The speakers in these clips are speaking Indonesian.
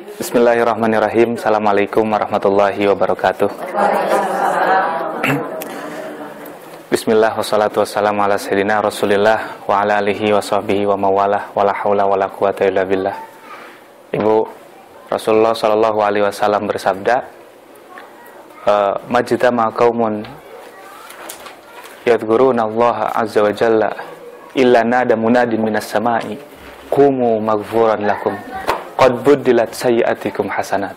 Bismillahirrahmanirrahim. Assalamualaikum warahmatullahi wabarakatuh. Bismillah wassalatu wassalamu ala sayyidina Rasulillah wa ala alihi wa sahbihi wa mawalah wa la hawla wa la quwata illa billah. Ibu, Rasulullah sallallahu alaihi wasallam bersabda, majtama qaumun yadhkuruna Allah azza wa jalla illa nada munadin minas sama'i qumu maghfuran lakum qad buddilat sayyi'atikum hasanat.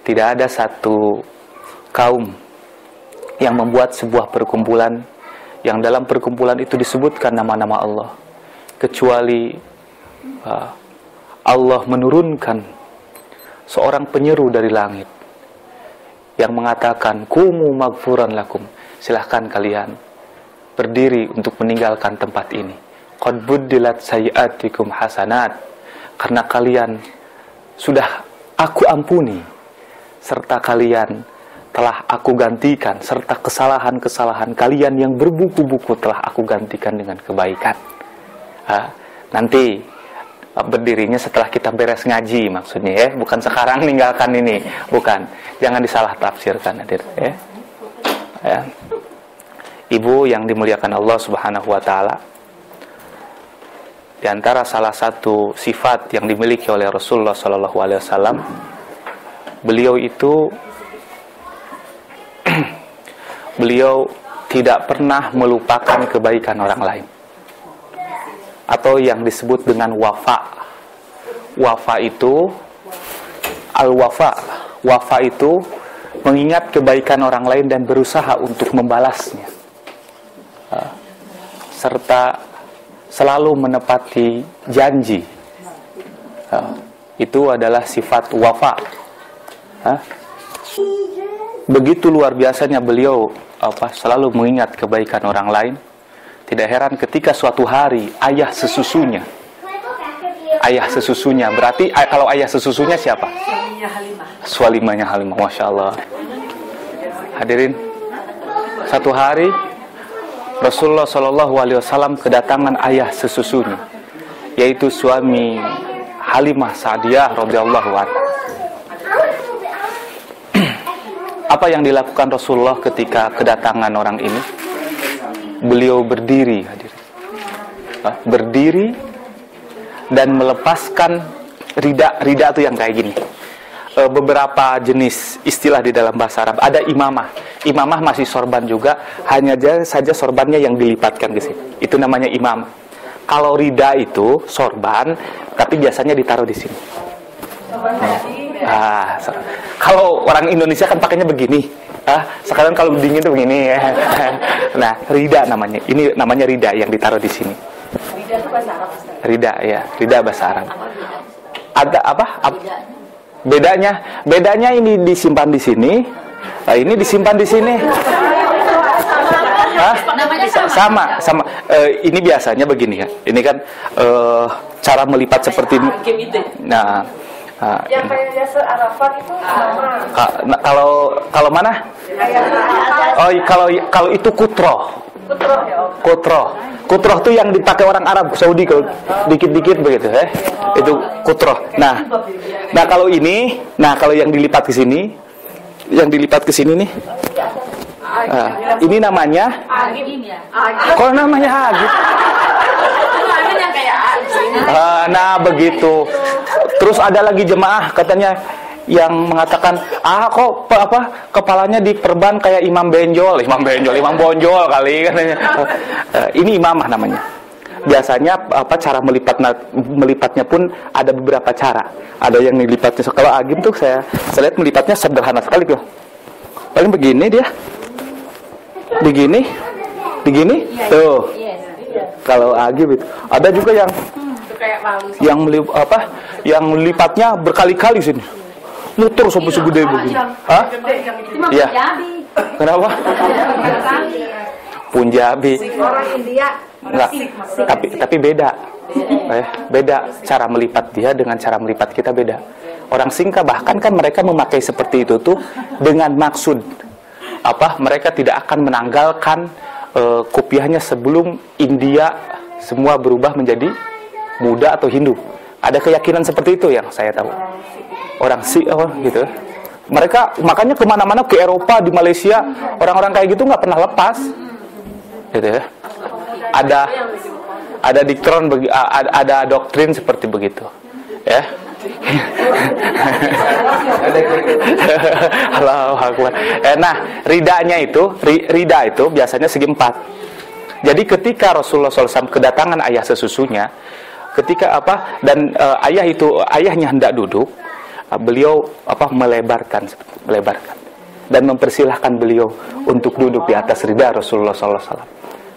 Tidak ada satu kaum yang membuat sebuah perkumpulan yang dalam perkumpulan itu disebutkan nama-nama Allah, kecuali Allah menurunkan seorang penyeru dari langit yang mengatakan qumu maghfuran lakum, silahkan kalian berdiri untuk meninggalkan tempat ini. Qad buddilat sayyi'atikum hasanat, karena kalian sudah aku ampuni, serta kalian telah aku gantikan, serta kesalahan-kesalahan kalian yang berbuku-buku telah aku gantikan dengan kebaikan. Nanti berdirinya setelah kita beres ngaji maksudnya ya, bukan sekarang ninggalkan ini, bukan. Jangan disalah tafsirkan hadir ya. Ibu yang dimuliakan Allah Subhanahu wa taala, di antara salah satu sifat yang dimiliki oleh Rasulullah sallallahu alaihi wasallam, beliau itu beliau tidak pernah melupakan kebaikan orang lain, atau yang disebut dengan wafa. Wafa itu wafa itu mengingat kebaikan orang lain dan berusaha untuk membalasnya, serta selalu menepati janji. Itu adalah sifat wafa. Begitu luar biasanya beliau selalu mengingat kebaikan orang lain. Tidak heran ketika suatu hari ayah sesusunya, berarti kalau ayah sesusunya siapa? Sualimanya Halimah. Masya Allah. Hadirin, satu hari Rasulullah Shallallahu Alaihi Wasallam kedatangan ayah sesusunya, yaitu suami Halimah Sa'diyah radhiyallahu anha. Apa yang dilakukan Rasulullah ketika kedatangan orang ini? Beliau berdiri, berdiri dan melepaskan rida itu yang kayak gini. Beberapa jenis istilah di dalam bahasa Arab. Ada imamah. Imamah masih sorban juga, hanya saja sorbannya yang dilipatkan ke sini. Itu namanya imamah. Kalau rida itu sorban, tapi biasanya ditaruh di sini. Kalau orang Indonesia kan pakainya begini. Sekarang kalau dingin tuh begini. Nah, rida namanya. Ini namanya rida yang ditaruh di sini. Rida itu bahasa Arab. Rida ya, rida bahasa Arab. Ada apa? Bedanya ini disimpan di sini, ini disimpan di sini. Sama. Ini biasanya begini ya. Ini kan cara melipat seperti ini. Nah, yang kayak Yasser Arafat itu sama. Kalau mana? Kalau itu kutro. Kutro itu yang dipakai orang Arab Saudi kalau dikit-dikit begitu ya. Itu kutro. Nah kalau ini, kalau yang dilipat ke sini, nih. Ini namanya kok namanya agit? Nah begitu. Terus ada lagi jemaah katanya yang mengatakan, kok kepalanya diperban kayak imam bonjol kali katanya. Ini imamah namanya. Biasanya cara melipatnya pun ada beberapa cara. Ada yang melipatnya, kalau agim tuh saya lihat melipatnya sederhana sekali tuh. Paling begini dia. Begini. Tuh. Kalau agim itu. Ada juga yang melipatnya berkali-kali sini. Muter sampai segede begini. Iya. Kenapa? Punjabi. Orang India. Enggak. Tapi beda. Beda cara melipat dia dengan cara melipat kita beda. Orang Singka bahkan kan mereka memakai seperti itu tuh dengan maksud mereka tidak akan menanggalkan kopiahnya sebelum India semua berubah menjadi Buddha atau Hindu. Ada keyakinan seperti itu yang saya tahu. Orang Sikh gitu. Mereka makanya kemana-mana, ke Eropa, di Malaysia, orang-orang kayak gitu nggak pernah lepas, gitu ya. Ada doktrin seperti begitu, ya. Allahu Akbar. Nah, rida itu biasanya segi 4. Jadi ketika Rasulullah SAW kedatangan ayah sesusunya, ketika ayahnya hendak duduk, beliau melebarkan dan mempersilahkan beliau untuk duduk di atas rida Rasulullah SAW.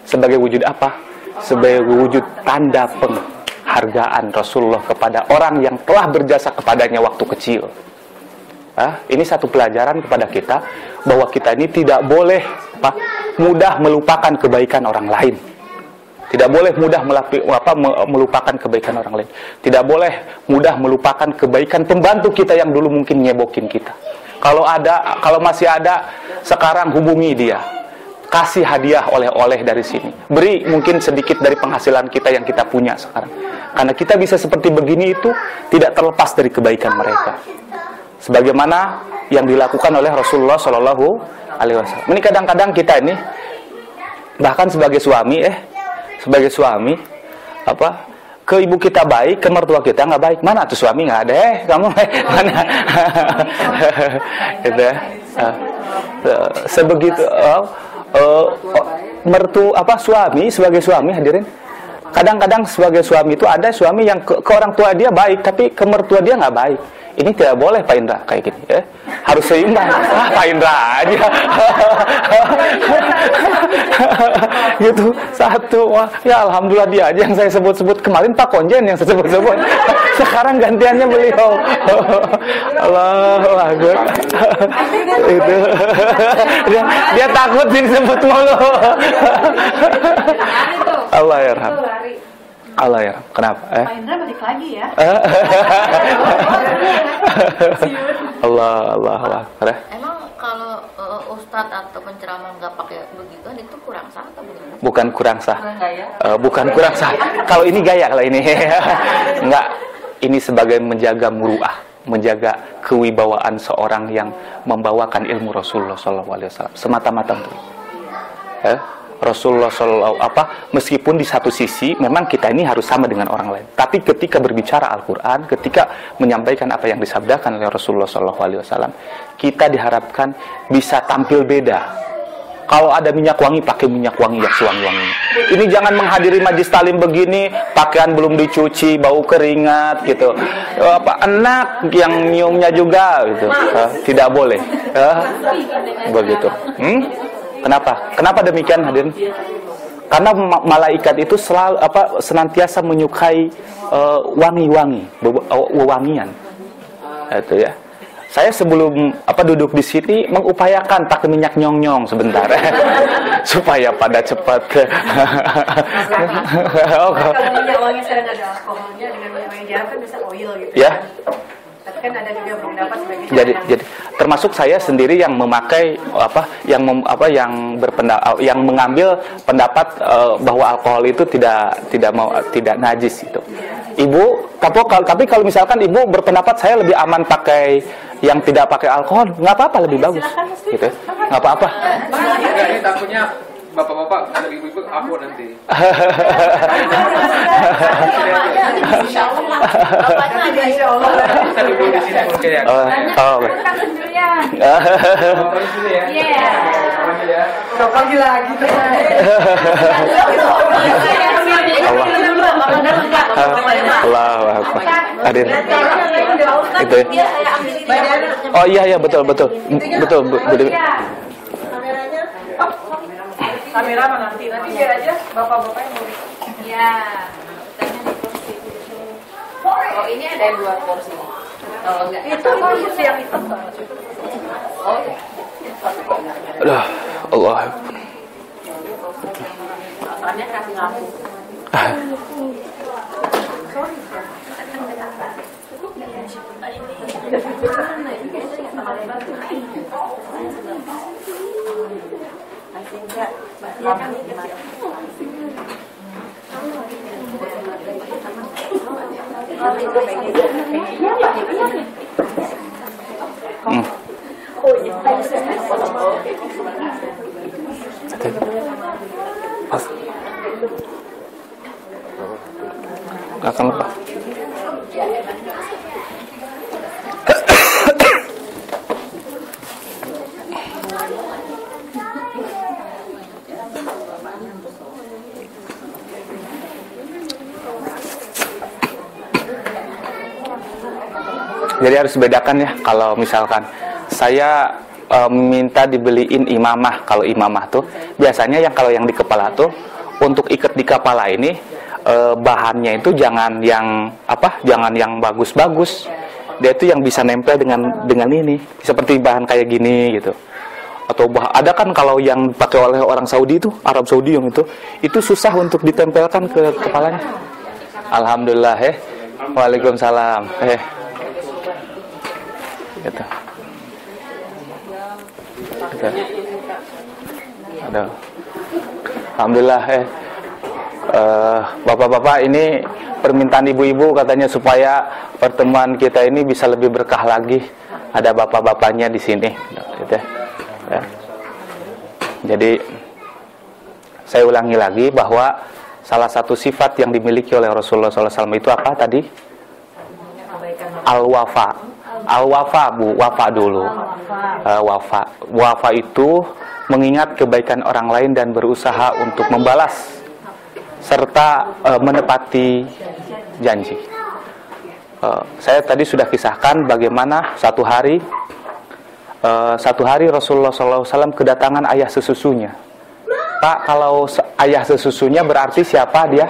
Sebagai wujud apa? Sebagai wujud tanda penghargaan Rasulullah kepada orang yang telah berjasa kepadanya waktu kecil. Ini satu pelajaran kepada kita bahwa kita ini tidak boleh mudah melupakan kebaikan orang lain. Tidak boleh mudah melupakan kebaikan orang lain. Tidak boleh mudah melupakan kebaikan pembantu kita yang dulu mungkin nyebokin kita. Kalau masih ada, sekarang hubungi dia. Kasih hadiah oleh-oleh dari sini. Beri mungkin sedikit dari penghasilan kita yang kita punya sekarang. Karena kita bisa seperti begini itu tidak terlepas dari kebaikan mereka. Sebagaimana yang dilakukan oleh Rasulullah Shallallahu Alaihi Wasallam. Ini kadang-kadang kita ini bahkan sebagai suami ke ibu kita baik, ke mertua kita nggak baik. Mana tuh suami nggak ada? Kamu mana? Gitu ya. Sebegitu suami sebagai suami hadirin. Kadang-kadang sebagai suami itu ada suami yang ke orang tua dia baik, tapi ke mertua dia nggak baik. Ini tidak boleh Pak Indra kayak gini ya. Harus seimbang. Pak Indra aja. Gitu. Satu. Wah, ya alhamdulillah dia aja yang saya sebut-sebut. Kemarin Pak Konjen yang saya sebut-sebut. Sekarang gantiannya beliau. Allahu Akbar. Itu. Dia takut disebut mulu. Allah yarham. Allah ya, kenapa? Pak Indra balik lagi ya. Allah. Emang kalau ustadz atau penceramah nggak pakai begituan itu kurang sah atau bagaimana? Bukan kurang sah. Bukan gaya. Bukan kurang sah. Kalau ini gaya, kalau ini enggak. Ini sebagai menjaga muruah, menjaga kewibawaan seorang yang membawakan ilmu Rasulullah SAW. Semata-mata itu. Rasulullah SAW meskipun di satu sisi memang kita ini harus sama dengan orang lain, tapi ketika berbicara Al-Quran, ketika menyampaikan apa yang disabdakan oleh Rasulullah SAW, kita diharapkan bisa tampil beda. Kalau ada minyak wangi, pakai minyak wangi yang sewangi-wangi. Ini jangan menghadiri majlis talim begini, pakaian belum dicuci, bau keringat gitu. Enak yang nyiumnya juga gitu. Tidak boleh. Begitu. Kenapa demikian hadirin? Karena malaikat itu selalu senantiasa menyukai wangi-wangi, wewangian. Itu ya. Saya sebelum duduk di sini mengupayakan pakai minyak nyong-nyong sebentar supaya pada cepat. Kalau minyak wangi sering ada alkoholnya, dengan minyak wangi jarang kan bisa oil gitu. Ya. Tapi kan ada juga belum dapat sebagai Jadi termasuk saya sendiri yang memakai yang mengambil pendapat bahwa alkohol itu tidak najis itu. Ibu, tapi kalau misalkan ibu berpendapat saya lebih aman pakai yang tidak pakai alkohol, nggak apa-apa, lebih bagus, gitu, nggak apa-apa. Ini takutnya bapak-bapak atau ibu-ibu aku nanti. Insya Allah. Bapaknya ada insya Allah. Kita duduk di sini mungkin ya. Iya. Pagi lagi. Allah hadir. Itu ya. Oh iya betul. Kamera nanti biar aja bapak-bapak yang mau. Iya. Oh ini ada 2 porsi. Kalau enggak Itu kursi yang hitam. Oh ya. Allah. Makannya kasih ngaku. Gak akan lupa. Jadi harus bedakan ya, kalau misalkan saya minta dibeliin imamah, kalau imamah tuh biasanya yang kalau yang di kepala tuh untuk ikat di kepala ini bahannya itu jangan yang jangan yang bagus-bagus, dia itu yang bisa nempel dengan ini, seperti bahan kayak gini gitu. Atau ada kan kalau yang dipakai oleh orang Saudi itu, Arab Saudi yang itu susah untuk ditempelkan ke kepalanya. Alhamdulillah Waalaikumsalam gitu. Ada. Alhamdulillah bapak-bapak, ini permintaan ibu-ibu katanya supaya pertemuan kita ini bisa lebih berkah lagi. Ada bapak-bapaknya di sini, gitu ya. Jadi saya ulangi lagi bahwa salah satu sifat yang dimiliki oleh Rasulullah SAW itu apa tadi? Al-wafa. Al-wafa, Bu, wafa dulu. Wafa itu mengingat kebaikan orang lain dan berusaha untuk membalas serta menepati janji. Saya tadi sudah kisahkan bagaimana satu hari Rasulullah SAW kedatangan ayah sesusunya. Pak, kalau ayah sesusunya berarti siapa dia?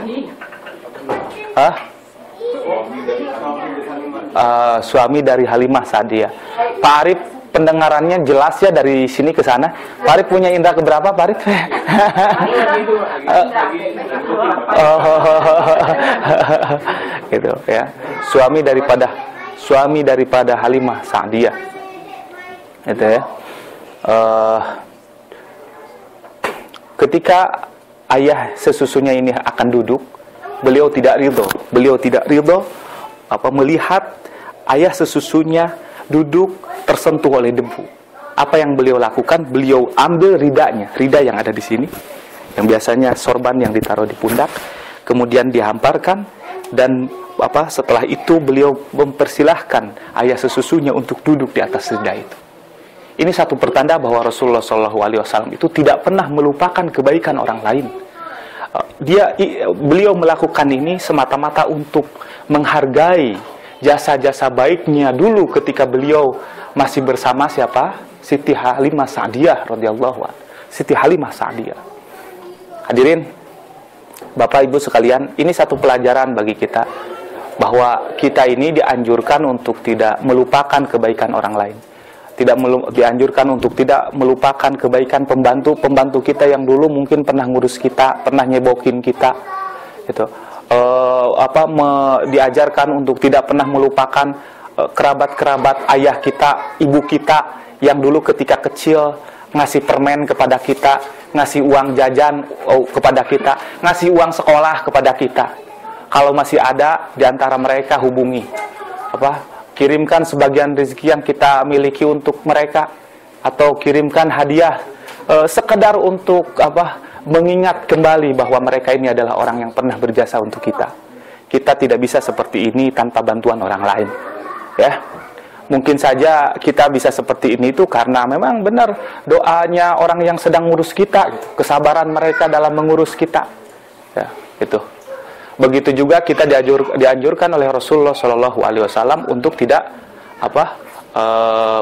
Suami dari Halimah Sa'diyah. Pak Arif, pendengarannya jelas ya dari sini ke sana. Pak Arif punya indra keberapa, Pak Arif? Gitu ya. Suami daripada Halimah Sa'diyah. Gitu ya. Ketika ayah sesusunya ini akan duduk, beliau tidak ridho melihat ayah sesusunya duduk tersentuh oleh debu. Apa yang beliau lakukan? Beliau ambil rida yang ada di sini, yang biasanya sorban yang ditaruh di pundak, kemudian dihamparkan, dan setelah itu beliau mempersilahkan ayah sesusunya untuk duduk di atas rida itu. Ini satu pertanda bahwa Rasulullah SAW itu tidak pernah melupakan kebaikan orang lain. Beliau melakukan ini semata-mata untuk menghargai jasa-jasa baiknya dulu ketika beliau masih bersama siapa? Siti Halimah Sa'diyah radhiyallahu anha. Siti Halimah Sa'diyah. Hadirin, Bapak Ibu sekalian, ini satu pelajaran bagi kita bahwa kita ini dianjurkan untuk tidak melupakan kebaikan orang lain. Dianjurkan untuk tidak melupakan kebaikan pembantu kita yang dulu mungkin pernah ngurus kita, pernah nyebokin kita, gitu. Diajarkan untuk tidak pernah melupakan kerabat-kerabat ayah kita, ibu kita yang dulu ketika kecil ngasih permen kepada kita, ngasih uang jajan kepada kita, ngasih uang sekolah kepada kita. Kalau masih ada di antara mereka, hubungi. Kirimkan sebagian rezeki yang kita miliki untuk mereka, atau kirimkan hadiah sekedar untuk mengingat kembali bahwa mereka ini adalah orang yang pernah berjasa untuk kita. Kita tidak bisa seperti ini tanpa bantuan orang lain, ya. Mungkin saja kita bisa seperti ini itu karena memang benar doanya orang yang sedang ngurus kita, gitu. Kesabaran mereka dalam mengurus kita, ya, itu. Begitu juga kita dianjurkan oleh Rasulullah SAW untuk tidak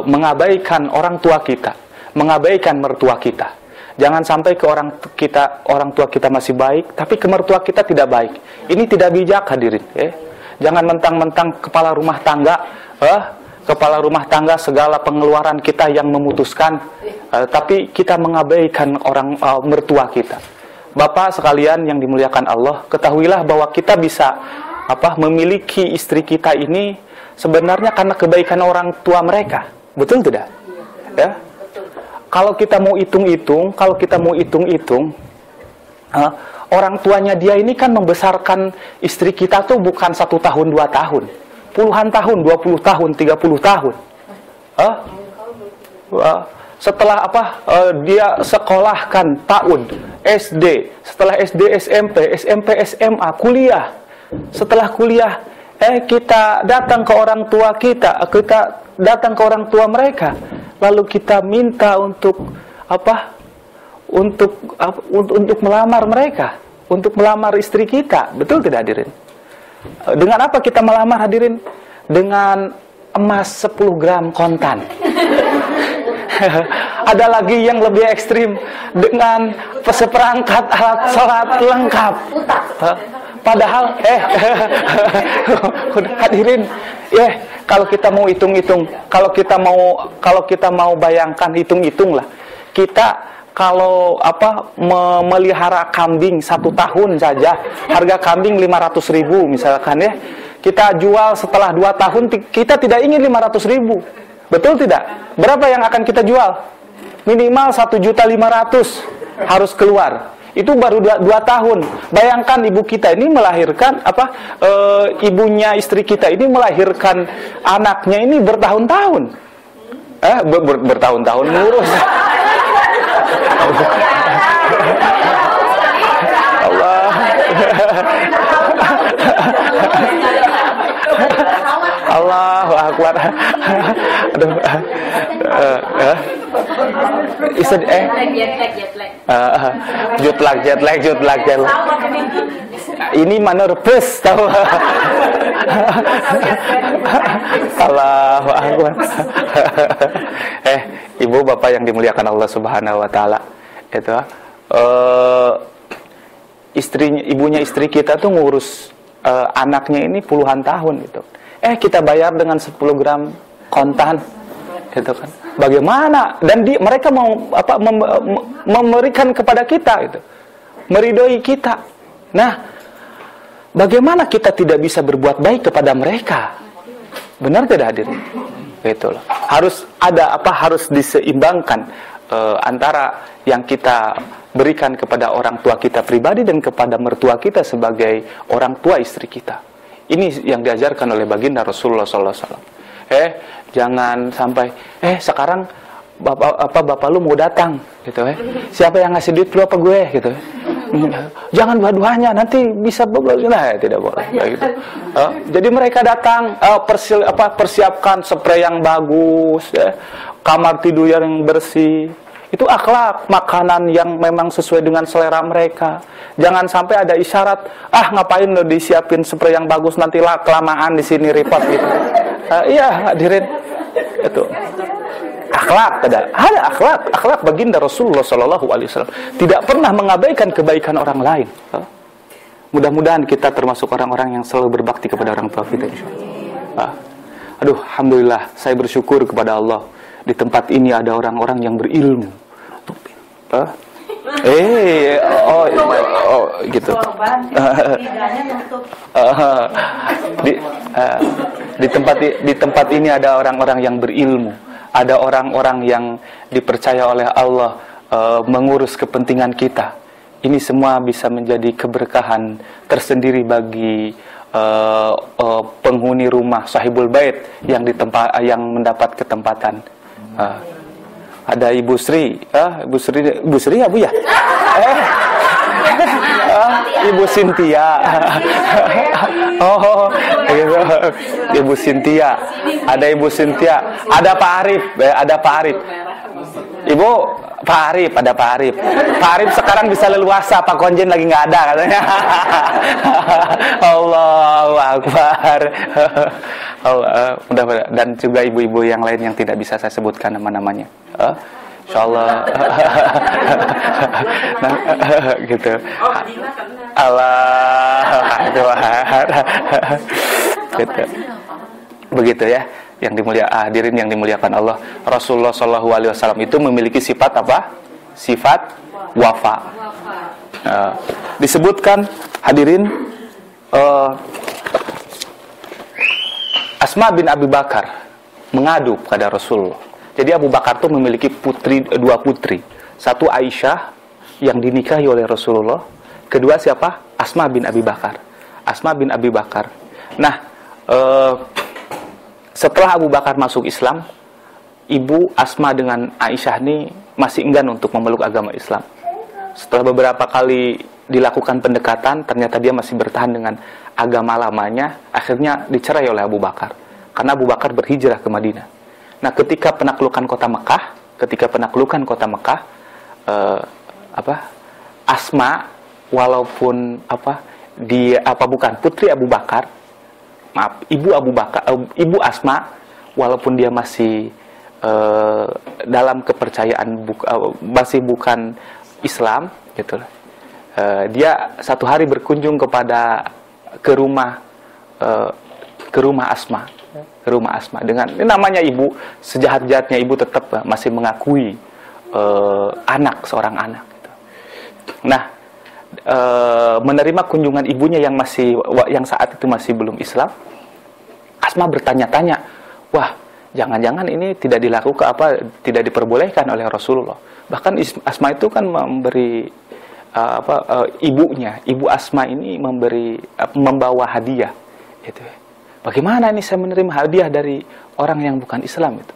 mengabaikan orang tua kita, mengabaikan mertua kita. Jangan sampai ke orang tua kita masih baik, tapi ke mertua kita tidak baik. Ini tidak bijak, hadirin. Jangan mentang-mentang kepala rumah tangga segala pengeluaran kita yang memutuskan, tapi kita mengabaikan orang mertua kita. Bapak sekalian yang dimuliakan Allah, ketahuilah bahwa kita bisa memiliki istri kita ini sebenarnya karena kebaikan orang tua mereka. Betul tidak? Ya. Kalau kita mau hitung-hitung, orang tuanya dia ini kan membesarkan istri kita tuh bukan 1 tahun 2 tahun, puluhan tahun, 20 tahun, 30 tahun. Setelah dia sekolahkan tahun SD, setelah SD SMP, SMP SMA, kuliah. Setelah kuliah, kita datang ke orang tua kita datang ke orang tua mereka, lalu kita minta untuk untuk melamar mereka, untuk melamar istri kita. Betul tidak hadirin? Dengan apa kita melamar hadirin? Dengan emas 10 gram kontan. Ada lagi yang lebih ekstrim, dengan seperangkat alat sholat lengkap. Padahal hadirin, kalau kita mau hitung-hitung, kalau kita mau bayangkan, hitung-hitunglah. Kita kalau memelihara kambing 1 tahun saja, harga kambing 500.000 misalkan ya. Kita jual setelah 2 tahun, kita tidak ingin 500.000. Betul tidak? Berapa yang akan kita jual? Minimal 1.500.000 harus keluar. Itu baru 2 tahun. Bayangkan ibu kita ini melahirkan ibunya istri kita ini melahirkan anaknya ini bertahun-tahun. Bertahun-tahun ngurus. Allah. Allahu Akbar. Aduh. Jet lag. Ini menerpes tahu. Allahu Akbar. Ibu bapak yang dimuliakan Allah Subhanahu wa taala. Itu ibunya istri kita tuh ngurus anaknya ini puluhan tahun gitu. Kita bayar dengan 10 gram kontan, gitu kan? Bagaimana? Dan mereka mau memberikan kepada kita, gitu, meridhoi kita. Nah, bagaimana kita tidak bisa berbuat baik kepada mereka? Benar tidak hadirin? Itulah. Harus ada harus diseimbangkan antara yang kita berikan kepada orang tua kita pribadi dan kepada mertua kita sebagai orang tua istri kita. Ini yang diajarkan oleh baginda Rasulullah SAW. Jangan sampai sekarang bapak lu mau datang gitu. Siapa yang ngasih duit lu apa gue gitu. Jangan dua-duanya, nanti bisa tidak boleh gitu. Jadi mereka datang, persiapkan spray yang bagus, kamar tidur yang bersih. Itu akhlak, makanan yang memang sesuai dengan selera mereka. Jangan sampai ada isyarat, ngapain lo disiapin spray yang bagus, nanti kelamaan di sini repot gitu. Iya, hadirin. Itu. Akhlak ada akhlak baginda Rasulullah SAW tidak pernah mengabaikan kebaikan orang lain. Mudah-mudahan kita termasuk orang-orang yang selalu berbakti kepada orang tua kita. Alhamdulillah, saya bersyukur kepada Allah. Di tempat ini ada orang-orang yang berilmu. Gitu. Di tempat ini ada orang-orang yang berilmu. Ada orang-orang yang dipercaya oleh Allah mengurus kepentingan kita. Ini semua bisa menjadi keberkahan tersendiri bagi penghuni rumah sahibul bait yang mendapat ketempatan. Ada Ibu Sri, Ibu Sri ya Bu ya? Ibu Cynthia. Ibu Cynthia. Ada Ibu Cynthia. Ada Pak Arif, Ibu Pak Arif, ada Pak Arif. Pak Arif sekarang bisa leluasa, Pak Konjen lagi nggak ada katanya. Allahu Akbar. Mudah-mudahan, dan juga ibu-ibu yang lain yang tidak bisa saya sebutkan nama-namanya. Insyaallah. Gitu. Allah Akbar. Gitu. Begitu ya, yang hadirin yang dimuliakan Allah. Rasulullah SAW itu memiliki sifat apa? Sifat wafa. Disebutkan hadirin, Asma bin Abi Bakar mengadu pada Rasulullah. Jadi Abu Bakar itu memiliki 2 putri. Satu Aisyah yang dinikahi oleh Rasulullah. kedua siapa? Asma bin Abi Bakar. Asma bin Abi Bakar. Nah, setelah Abu Bakar masuk Islam, ibu Asma dengan Aisyah ini masih enggan untuk memeluk agama Islam. Setelah beberapa kali dilakukan pendekatan, ternyata dia masih bertahan dengan agama lamanya. Akhirnya dicerai oleh Abu Bakar, karena Abu Bakar berhijrah ke Madinah. Nah, ketika penaklukan kota Mekah, Asma, walaupun putri Abu Bakar, ibu Asma, walaupun dia masih dalam kepercayaan masih bukan Islam, gitu. Dia satu hari berkunjung ke rumah Asma, dengan ini namanya ibu, sejahat-jahatnya ibu tetap masih mengakui seorang anak. Gitu. Nah, menerima kunjungan ibunya yang saat itu masih belum Islam, Asma bertanya-tanya, wah, jangan-jangan ini tidak diperbolehkan oleh Rasulullah. Bahkan Asma itu kan memberi ibu Asma ini membawa hadiah, gitu. Bagaimana ini saya menerima hadiah dari orang yang bukan Islam itu?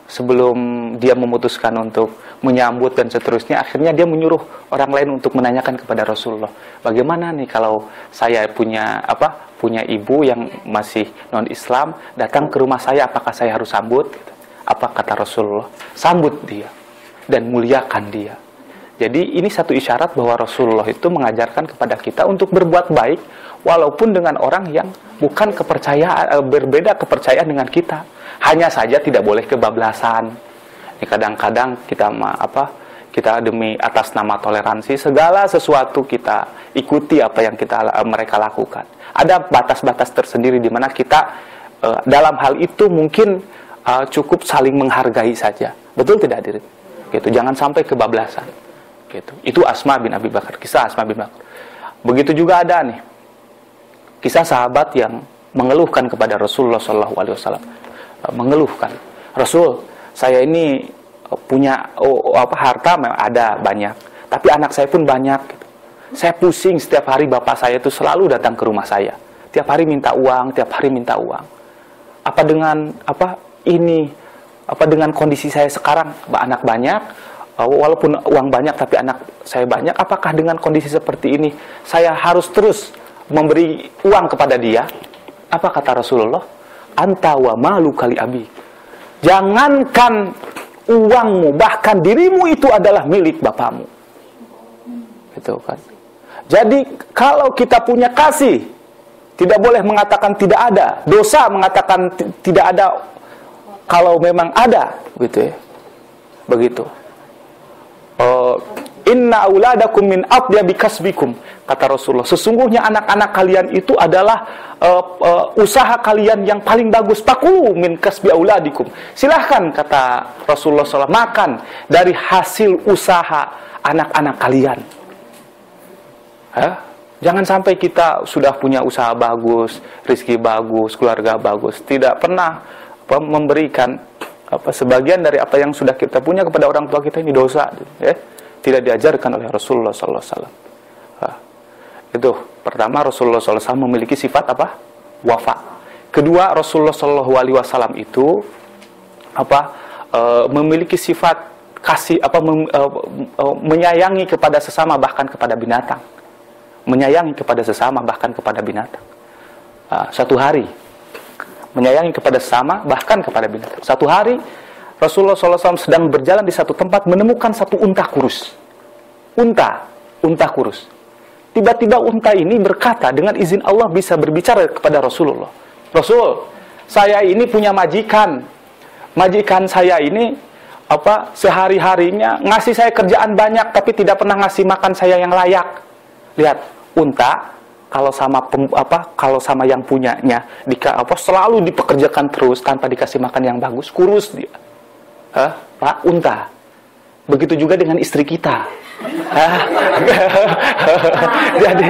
Sebelum dia memutuskan untuk menyambut dan seterusnya, akhirnya dia menyuruh orang lain untuk menanyakan kepada Rasulullah, bagaimana nih kalau saya punya ibu yang masih non-Islam datang ke rumah saya, apakah saya harus sambut? Gitu. Apa kata Rasulullah? Sambut dia dan muliakan dia. Jadi ini satu isyarat bahwa Rasulullah itu mengajarkan kepada kita untuk berbuat baik walaupun dengan orang yang bukan berbeda kepercayaan dengan kita. Hanya saja tidak boleh kebablasan. Kadang-kadang kita demi atas nama toleransi segala sesuatu kita ikuti apa yang mereka lakukan. Ada batas-batas tersendiri di mana kita dalam hal itu mungkin cukup saling menghargai saja. Betul tidak, hadirin? Gitu. Jangan sampai kebablasan. Gitu. Itu Asma bin Abi Bakar, kisah Asma bin Bakar. Begitu juga ada nih kisah sahabat yang mengeluhkan kepada Rasulullah SAW. Mengeluhkan, Rasul, saya ini punya harta ada banyak, tapi anak saya pun banyak. Gitu. Saya pusing setiap hari, bapak saya itu selalu datang ke rumah saya. Tiap hari minta uang. Apa dengan dengan kondisi saya sekarang, anak banyak, walaupun uang banyak tapi anak saya banyak, apakah dengan kondisi seperti ini saya harus terus memberi uang kepada dia? Apa kata Rasulullah? Anta wa malu kali abi. Jangankan uangmu, bahkan dirimu itu adalah milik bapakmu. Gitu kan. Jadi kalau kita punya kasih, tidak boleh mengatakan tidak ada. Dosa mengatakan tidak ada kalau memang ada, gitu ya. Begitu. Inna auladakum min atyabi kasbikum, kata Rasulullah. Sesungguhnya anak-anak kalian itu adalah usaha kalian yang paling bagus. Pakulu min kasbi auladikum. Silahkan, kata Rasulullah SAW, makan dari hasil usaha anak-anak kalian. Jangan sampai kita sudah punya usaha bagus, rezeki bagus, keluarga bagus, tidak pernah memberikan sebagian dari apa yang sudah kita punya kepada orang tua kita. Ini dosa, ya. Tidak diajarkan oleh Rasulullah SAW. Itu pertama, Rasulullah SAW memiliki sifat wafa. Kedua, Rasulullah SAW itu memiliki sifat kasih, menyayangi kepada sesama, bahkan kepada binatang. Menyayangi kepada sesama, bahkan kepada binatang. Satu hari menyayangi kepada sesama, bahkan kepada binatang. Satu hari Rasulullah SAW sedang berjalan di satu tempat, menemukan satu unta kurus. Unta kurus. Tiba-tiba unta ini berkata, dengan izin Allah bisa berbicara kepada Rasulullah. Rasul, saya ini punya majikan. Majikan saya ini sehari-harinya ngasih saya kerjaan banyak, tapi tidak pernah ngasih makan saya yang layak. Lihat, unta kalau sama yang punyanya selalu dipekerjakan terus tanpa dikasih makan yang bagus, kurus dia. Pak, unta. Begitu juga dengan istri kita. Jadi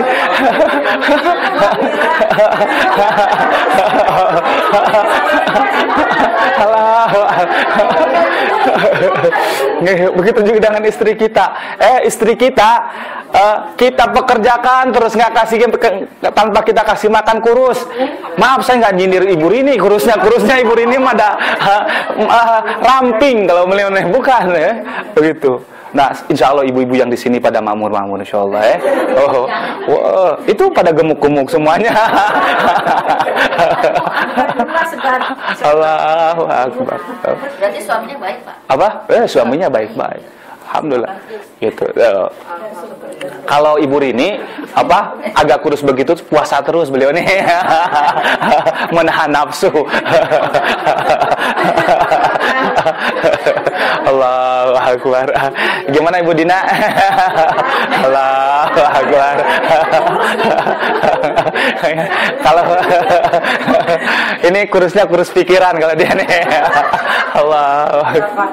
begitu juga dengan istri kita. Istri kita kita pekerjakan terus nggak kasih tanpa kita kasih makan kurus. Maaf saya nggak nyindir Ibu Rini, kurusnya Ibu Rini mah ada ramping kalau melihatnya, bukan ya begitu. Nah, insya Allah ibu-ibu yang di sini pada makmur, insya Allah ya. Itu pada gemuk-gemuk semuanya. Allahu Akbar. Berarti suaminya baik, Pak? Apa? Suaminya baik-baik. Alhamdulillah. Gitu. Kalau Ibu Rini agak kurus begitu puasa terus beliau nih. Menahan nafsu. Allahu Akbar. Gimana Ibu Dina? Allahu Akbar. Kalau ini kurusnya kurus pikiran kalau dia nih. Allahu Akbar.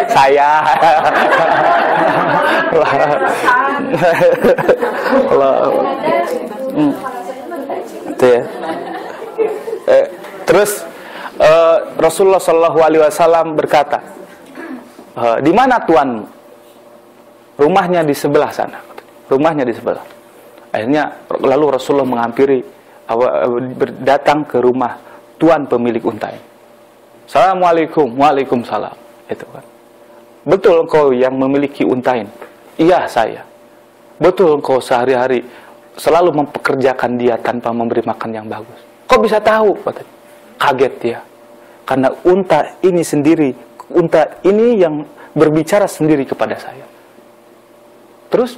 Saya. Allah. Itu ya. Terus Rasulullah Shallallahu Alaihi Wasallam berkata, di mana tuanmu? Rumahnya di sebelah sana. Rumahnya di sebelah. Akhirnya lalu Rasulullah menghampiri, datang ke rumah tuan pemilik unta ini. Assalamualaikum. Waalaikumsalam. Itu kan. Betul engkau yang memiliki unta ini? Iya, saya. Betul engkau sehari-hari selalu mempekerjakan dia tanpa memberi makan yang bagus? Kok bisa tahu? Kaget dia. Karena unta ini yang berbicara sendiri kepada saya. Terus,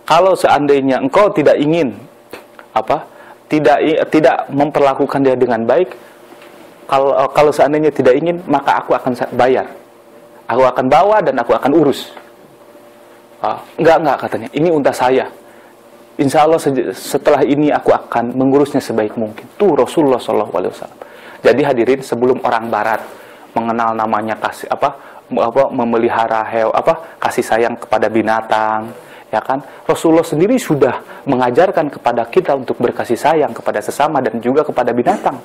kalau seandainya engkau tidak ingin tidak memperlakukan dia dengan baik, kalau seandainya tidak ingin, maka aku akan bayar. Aku akan bawa dan aku akan urus. Enggak katanya. Ini unta saya. Insya Allah setelah ini aku akan mengurusnya sebaik mungkin. Tuh Rasulullah SAW. Jadi hadirin, sebelum orang Barat mengenal namanya memelihara kasih sayang kepada binatang, ya kan? Rasulullah sendiri sudah mengajarkan kepada kita untuk berkasih sayang kepada sesama dan juga kepada binatang.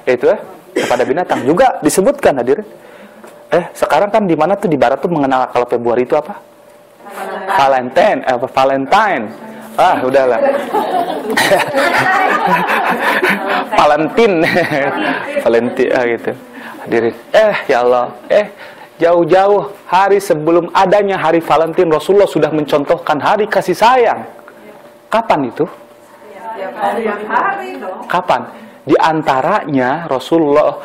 Itu kepada binatang juga disebutkan hadirin. Sekarang kan di mana tuh di Barat tuh mengenal kalau Februari itu apa? Valentine. Udahlah. Valentine gitu. Hadirin. Ya Allah. Jauh-jauh hari sebelum adanya hari Valentine, Rasulullah sudah mencontohkan hari kasih sayang. Kapan itu? Kapan? Di antaranya Rasulullah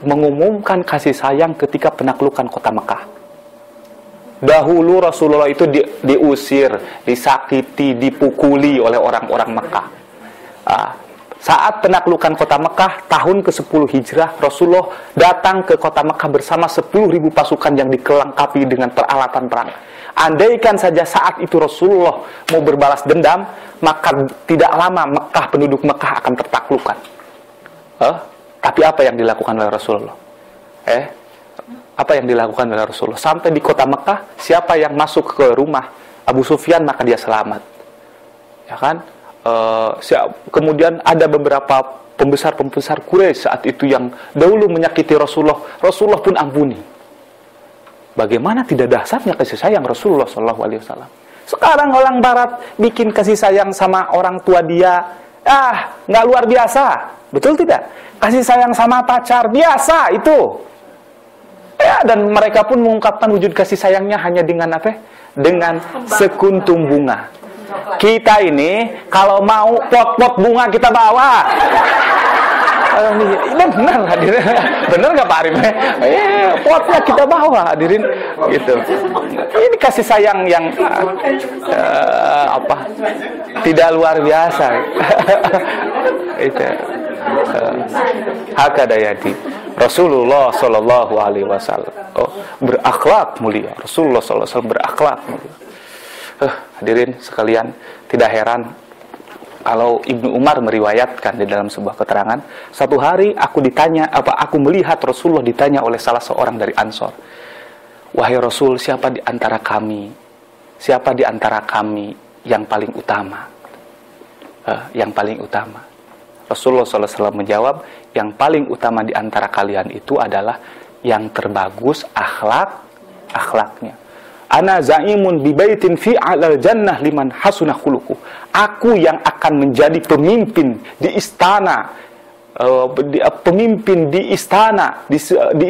mengumumkan kasih sayang ketika penaklukan kota Mekah. Dahulu Rasulullah itu diusir, disakiti, dipukuli oleh orang-orang Mekah. Saat penaklukan kota Mekah tahun ke-10 Hijrah, Rasulullah datang ke kota Mekah bersama 10.000 pasukan yang dikelengkapi dengan peralatan perang. Andaikan saja saat itu Rasulullah mau berbalas dendam, maka tidak lama penduduk Mekah akan tertaklukkan. Tapi apa yang dilakukan oleh Rasulullah? Apa yang dilakukan oleh Rasulullah? Sampai di kota Mekah, siapa yang masuk ke rumah Abu Sufyan, maka dia selamat. Ya kan? Kemudian ada beberapa pembesar Quraisy saat itu yang dahulu menyakiti Rasulullah. Rasulullah pun ampuni. Bagaimana tidak dahsyatnya kasih sayang Rasulullah SAW. Sekarang orang Barat bikin kasih sayang sama orang tua dia, nggak luar biasa. Betul tidak? Kasih sayang sama pacar, biasa itu. Dan mereka pun mengungkapkan wujud kasih sayangnya hanya dengan apa? Dengan sekuntum bunga. Kita ini kalau mau pot-pot bunga kita bawa. Benar hadirin. Benar nggak Pak Arif? Potnya kita bawa hadirin. Gitu. Ini kasih sayang yang tidak luar biasa. Itu. Hakada yadi Rasulullah Shallallahu Alaihi Wasallam berakhlak mulia. Rasulullah Sallallahu Alaihi Wasallam berakhlak mulia. Hadirin sekalian, tidak heran kalau Ibnu Umar meriwayatkan di dalam sebuah keterangan, satu hari aku melihat Rasulullah ditanya oleh salah seorang dari Ansor, wahai Rasul, siapa di antara kami yang paling utama? Yang paling utama. Rasulullah SAW menjawab, yang paling utama di antara kalian itu adalah yang terbagus akhlaknya. ana zaimun bi baitin fi alal jannah liman hasunah khuluquh. Aku yang akan menjadi pemimpin di istana, pemimpin di istana, di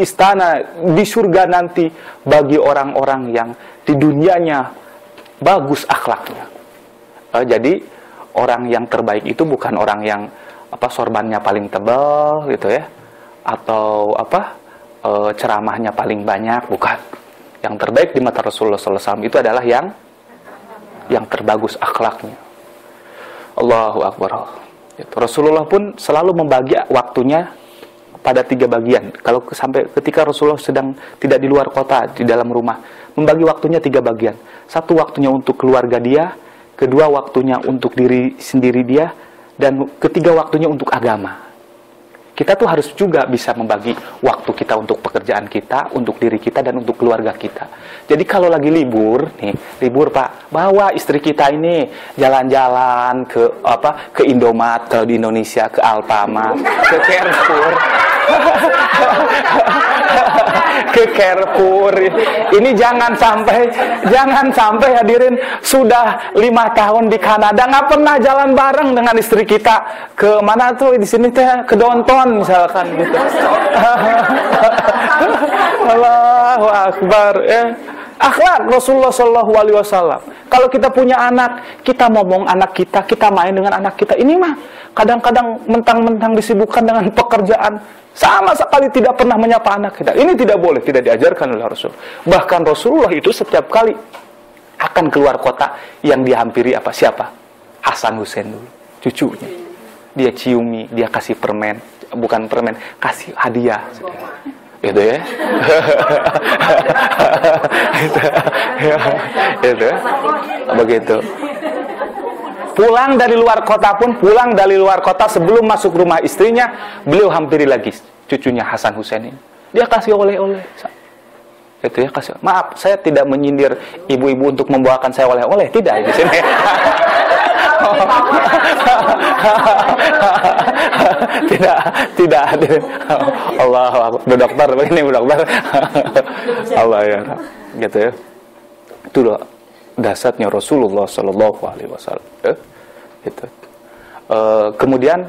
istana di surga nanti bagi orang-orang yang di dunianya bagus akhlaknya. Jadi orang yang terbaik itu bukan orang yang sorbannya paling tebal gitu ya, atau ceramahnya paling banyak, bukan. Yang terbaik di mata Rasulullah SAW itu adalah yang terbagus akhlaknya. Allahu Akbar. Rasulullah pun selalu membagi waktunya pada 3 bagian. Kalau sampai ketika Rasulullah sedang tidak di luar kota, di dalam rumah, membagi waktunya 3 bagian. 1 waktunya untuk keluarga dia, 2 waktunya untuk diri sendiri dia, dan 3 waktunya untuk agama. Kita tuh harus juga bisa membagi waktu kita untuk pekerjaan kita, untuk diri kita, dan untuk keluarga kita. Jadi kalau lagi libur, libur Pak, bawa istri kita ini jalan-jalan ke Indomaret kalau di Indonesia, ke Alfamart, ke Carrefour. Ke Carrefour. Ini jangan sampai hadirin sudah 5 tahun di Kanada nggak pernah jalan bareng dengan istri kita ke mana tuh di sini teh, ke Downtown misalkan gitu. Allahu Akbar ya. Akhlak Rasulullah Shallallahu Alaihi Wasallam. Kalau kita punya anak, kita ngomong anak kita main dengan anak kita. Ini mah kadang-kadang mentang-mentang disibukkan dengan pekerjaan, sama sekali tidak pernah menyapa anak kita. Ini tidak boleh, tidak diajarkan oleh Rasul. Bahkan Rasulullah itu setiap kali akan keluar kota yang dihampiri siapa? Hasan Husain dulu, cucunya. Dia ciumi, dia kasih permen, bukan permen, kasih hadiah. Gitu ya. Itu. Begitu. Pulang dari luar kota sebelum masuk rumah istrinya, beliau hampiri lagi cucunya Hasan Husain ini. Dia kasih oleh-oleh. Itu ya, kasih. Maaf, saya tidak menyindir ibu-ibu untuk membawakan saya oleh-oleh, tidak di sini. tidak. Allah, Bu Dokter begini, Bu Dokter. Allah ya, gitu ya. Itu dasarnya Rasulullah Shallallahu Alaihi Wasallam. Gitu. Kemudian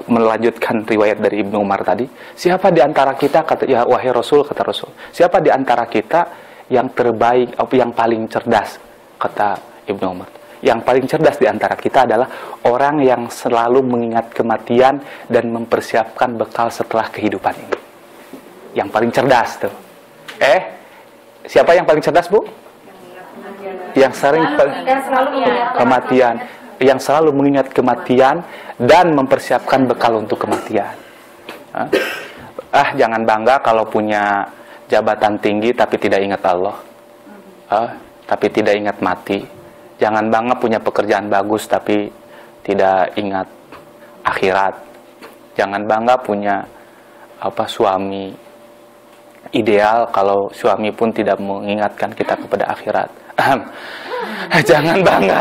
melanjutkan riwayat dari Ibnu Umar tadi. Siapa di antara kita, kata ya wahai Rasul, kata Rasul, siapa di antara kita yang terbaik, yang paling cerdas, kata Ibnu Umar. Yang paling cerdas di antara kita adalah orang yang selalu mengingat kematian dan mempersiapkan bekal setelah kehidupan ini. Yang paling cerdas tuh. Siapa yang paling cerdas, Bu? Yang sering kematian, yang selalu mengingat kematian dan mempersiapkan bekal untuk kematian. Jangan bangga kalau punya jabatan tinggi tapi tidak ingat Allah. Tapi tidak ingat mati. Jangan bangga punya pekerjaan bagus tapi tidak ingat akhirat. Jangan bangga punya suami ideal kalau suami pun tidak mengingatkan kita kepada akhirat. Jangan bangga.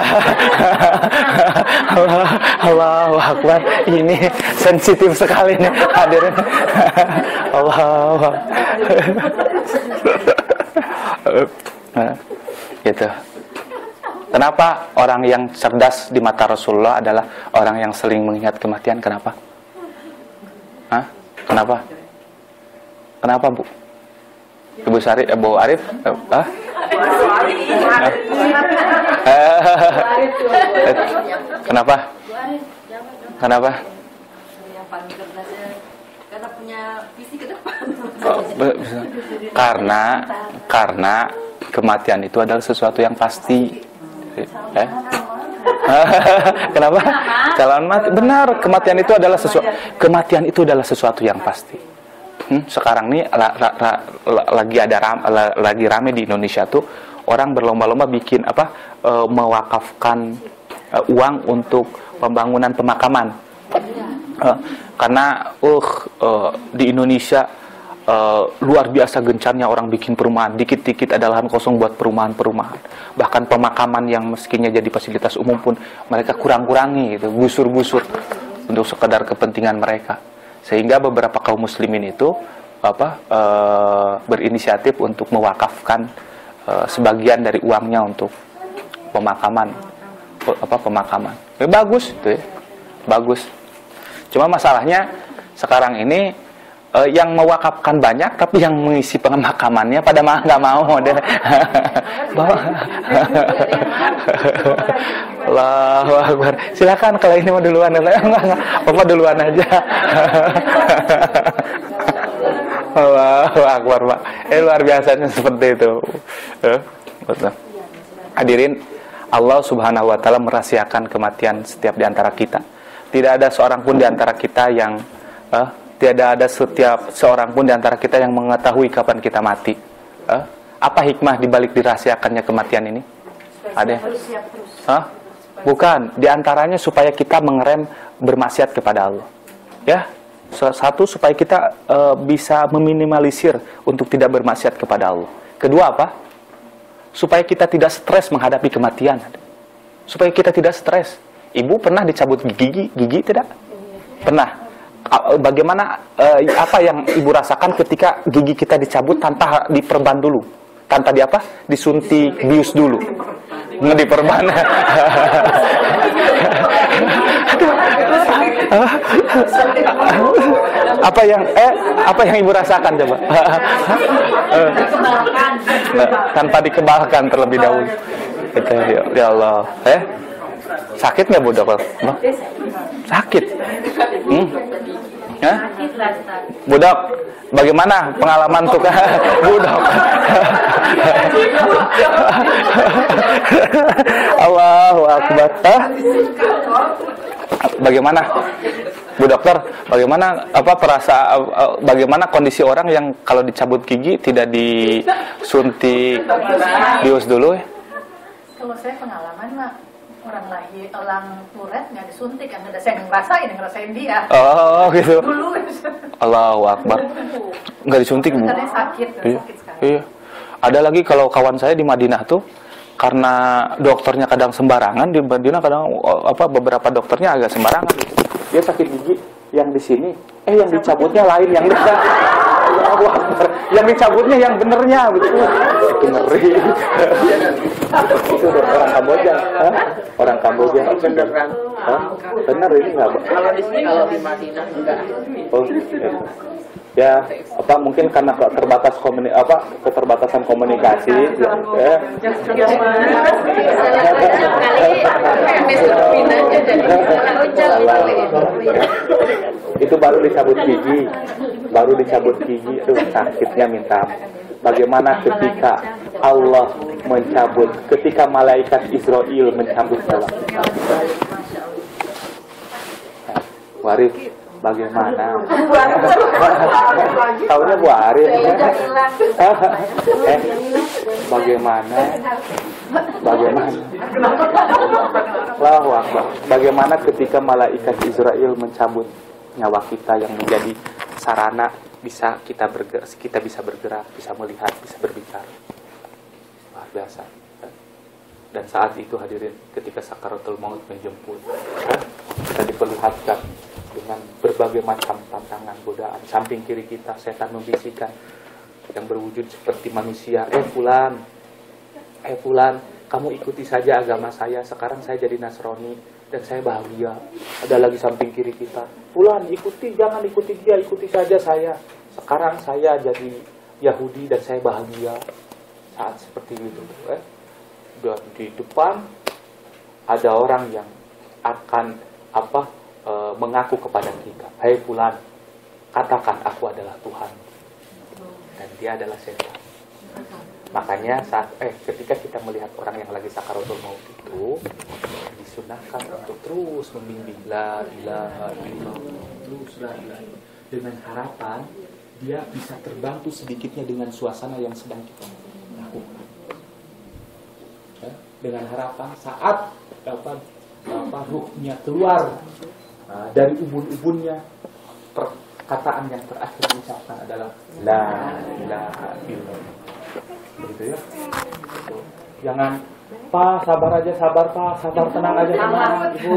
Allahu Akbar. Ini sensitif sekali nih hadirin. Allahu Akbar. Gitu. Kenapa orang yang cerdas di mata Rasulullah adalah orang yang sering mengingat kematian? Kenapa? Kenapa? Kenapa, Bu? Ibu Sari, Bu Arif? Kenapa? Kenapa? Yang paling cerdasnya karena punya visi ke depan. Karena kematian itu adalah sesuatu yang pasti. Kenapa? Calon mati. Benar, kematian itu adalah sesuatu yang pasti. Sekarang nih lagi rame di Indonesia tuh orang berlomba-lomba bikin mewakafkan uang untuk pembangunan pemakaman. Karena di Indonesia luar biasa gencarnya orang bikin perumahan, dikit-dikit ada lahan kosong buat perumahan-perumahan. Bahkan pemakaman yang meskinya jadi fasilitas umum pun mereka kurang-kurangi gitu, gusur-gusur untuk sekedar kepentingan mereka. Sehingga beberapa kaum muslimin itu berinisiatif untuk mewakafkan sebagian dari uangnya untuk pemakaman, pemakaman. Ya, bagus itu ya, bagus. Cuma masalahnya sekarang ini yang mewakafkan banyak, tapi yang mengisi pemakamannya pada nggak mau deh. Allahu Akbar. Silakan kalau ini mau duluan, enggak, Bapak duluan aja. Allahu Akbar, Pak. Luar biasanya seperti itu. Betul. Hadirin, Allah Subhanahu wa taala merahasiakan kematian setiap di antara kita. Tidak ada seorang pun di antara kita yang tidak ada setiap seorang pun di antara kita yang mengetahui kapan kita mati. Apa hikmah dibalik dirahasiakannya kematian ini? Ada? Bukan. Di antaranya supaya kita mengerem bermaksiat kepada Allah. Ya, satu supaya kita bisa meminimalisir untuk tidak bermaksiat kepada Allah. Kedua apa? Supaya kita tidak stres menghadapi kematian. Supaya kita tidak stres. Ibu pernah dicabut gigi tidak? Pernah. Bagaimana apa yang ibu rasakan ketika gigi kita dicabut tanpa diperban dulu, tanpa disuntik bius dulu, nggak diperban. Apa yang ibu rasakan coba? Tanpa dikebalkan terlebih dahulu. Itu ya Allah. Sakit nggak Bu Dok? Sakit. Bu Dok, bagaimana pengalaman untuk Bu Dok? Allahu Akbar. Bagaimana Bu Dokter? Bagaimana kondisi orang yang kalau dicabut gigi tidak disuntik bius dulu ya? Kalau saya pengalaman mah orang Turet nggak disuntik, nggak ada saya ngerasain dia. Oh gitu. Dulu. Allahu Akbar. Nggak disuntik Bu? Karena sakit sekali. Iya. Ada lagi kalau kawan saya di Madinah tuh, karena dokternya kadang sembarangan di Madinah, kadang beberapa dokternya agak sembarangan gitu. Dia sakit gigi yang di sini, yang dicabutnya lain yang bisa. Yang dicabutnya yang benernya begitu. Itu ngeri. Itu orang Kamboja. Orang Kamboja. Bener kan? Bener ini nggak? Kalau di sini, kalau di Madinah enggak. Oh, ya, mungkin karena keterbatasan komunikasi. Itu baru dicabut gigi itu sakitnya minta. Bagaimana ketika Allah mencabut, ketika malaikat Israel mencabut nyawa? Warif, bagaimana? Tahunya Bu Arif. Bagaimana? Allahu Akbar. Bagaimana ketika malaikat Israel mencabut nyawa kita yang menjadi sarana kita bisa bergerak, bisa melihat, bisa berbicara. Luar biasa. Dan saat itu hadirin, ketika sakaratul maut menjemput, kita diperlihatkan dengan berbagai macam tantangan, godaan. Samping kiri kita setan membisikkan yang berwujud seperti manusia, fulan, kamu ikuti saja agama saya, sekarang saya jadi Nasrani dan saya bahagia. Ada lagi samping kiri kita, fulan, jangan ikuti dia, ikuti saja saya, sekarang saya jadi Yahudi dan saya bahagia. Saat seperti itu, dan di depan ada orang yang akan mengaku kepada kita, hai fulan, katakan aku adalah Tuhan, dan dia adalah setan. Makanya ketika kita melihat orang yang lagi sakaratul maut itu, disunahkan untuk terus membimbing la ilaha illallah, terus la ilaha illallah, dengan harapan dia bisa terbantu sedikitnya dengan suasana yang sedang kita lakukan. Dengan harapan saat ruhnya keluar dari ubun-ubunnya, perkataan yang terakhir diucapkan adalah la ilaha illallah. Begitu ya. Jangan, Pak, sabar aja, sabar Pak, sabar, tenang aja, tenang Ibu.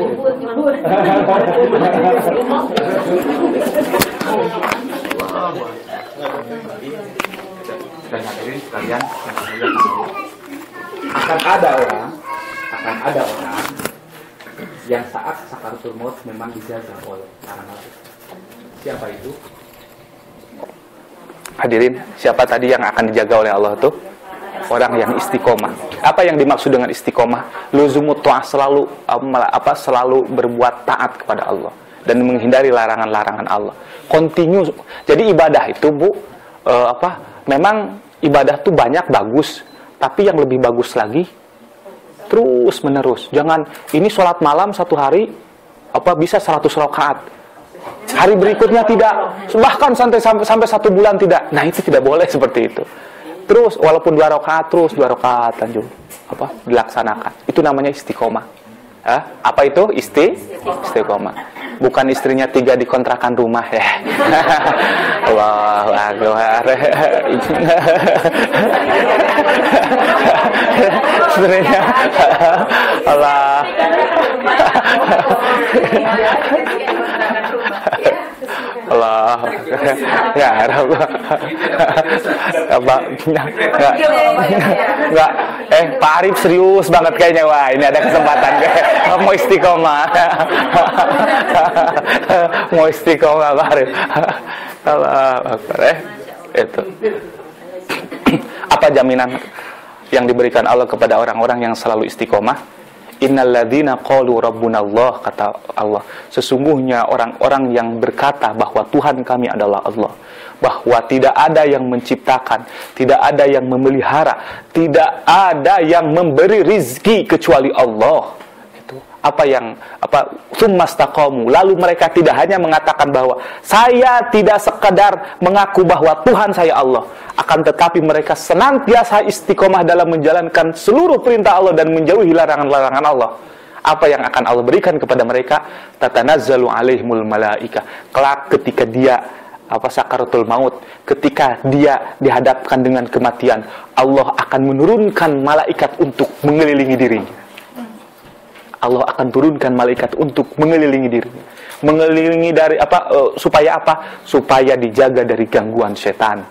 Dan hadirin sekalian, akan ada orang yang saat sakaratul maut memang dijaga oleh para malaikat. Siapa itu? Hadirin, siapa tadi yang akan dijaga oleh Allah tuh? Orang yang istiqomah. Apa yang dimaksud dengan istiqomah? Luzumut ta'ah, selalu berbuat taat kepada Allah dan menghindari larangan-larangan Allah. Continue. Jadi ibadah itu, Bu, memang ibadah tuh banyak bagus, tapi yang lebih bagus lagi terus menerus. Jangan ini sholat malam satu hari bisa 100 rakaat. Hari berikutnya tidak, bahkan sampai 1 bulan tidak. Nah, itu tidak boleh seperti itu. Terus walaupun 2 rakaat, terus 2 rakaat lanjut dilaksanakan. Itu namanya istiqomah. Apa itu istiqomah? Bukan istrinya 3 di kontrakan rumah ya. Allahu Akbar. Istrinya Allah. Allah. Ya, enggak. Pak Arif serius banget kayaknya. Wah, ini ada kesempatan mau istiqomah. Mau istiqomah Pak Arif. Allah Akbar. Itu. Apa jaminan yang diberikan Allah kepada orang-orang yang selalu istiqomah? Innalladzina qalu rabbunallah, kata Allah, sesungguhnya orang-orang yang berkata bahwa Tuhan kami adalah Allah, bahwa tidak ada yang menciptakan, tidak ada yang memelihara, tidak ada yang memberi rizki kecuali Allah. Itu tsumastaqamu, lalu mereka tidak hanya mengatakan bahwa saya tidak sekadar mengaku bahwa Tuhan saya Allah, akan tetapi mereka senantiasa istiqomah dalam menjalankan seluruh perintah Allah dan menjauhi larangan-larangan Allah. Apa yang akan Allah berikan kepada mereka? Tatanazzalu alaihimul malaika. Kelak ketika dia sakaratul maut, ketika dia dihadapkan dengan kematian, Allah akan menurunkan malaikat untuk mengelilingi dirinya. Allah akan turunkan malaikat untuk mengelilingi dirinya. Mengelilingi dari supaya apa? Supaya dijaga dari gangguan setan.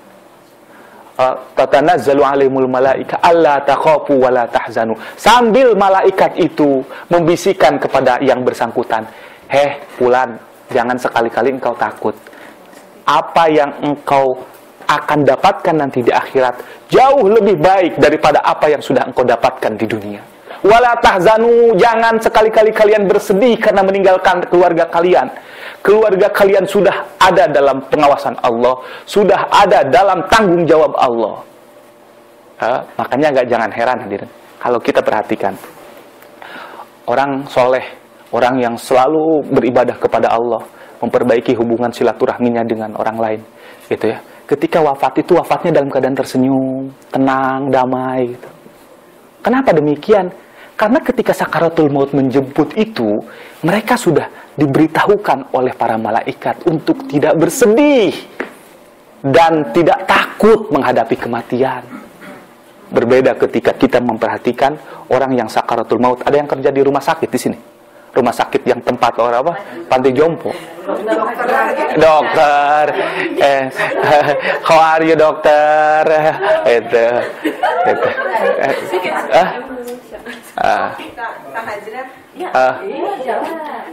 Tatanazzalu alaihimul malaika alla takhafu wa la tahzanu. Sambil malaikat itu membisikkan kepada yang bersangkutan, fulan, jangan sekali-kali engkau takut. Apa yang engkau akan dapatkan nanti di akhirat jauh lebih baik daripada apa yang sudah engkau dapatkan di dunia. Wala tahzanu, jangan sekali-kali kalian bersedih karena meninggalkan keluarga kalian. Keluarga kalian sudah ada dalam pengawasan Allah, sudah ada dalam tanggung jawab Allah. Makanya jangan heran hadirin kalau kita perhatikan orang soleh, orang yang selalu beribadah kepada Allah, memperbaiki hubungan silaturahminya dengan orang lain, gitu ya. Ketika wafat itu wafatnya dalam keadaan tersenyum, tenang, damai. Gitu. Kenapa demikian? Karena ketika sakaratul maut menjemput itu, mereka sudah diberitahukan oleh para malaikat untuk tidak bersedih dan tidak takut menghadapi kematian. Berbeda ketika kita memperhatikan orang yang sakaratul maut. Ada yang kerja di rumah sakit di sini. Rumah sakit yang tempat orang panti jompo. Dokter. How are you, dokter? Itu.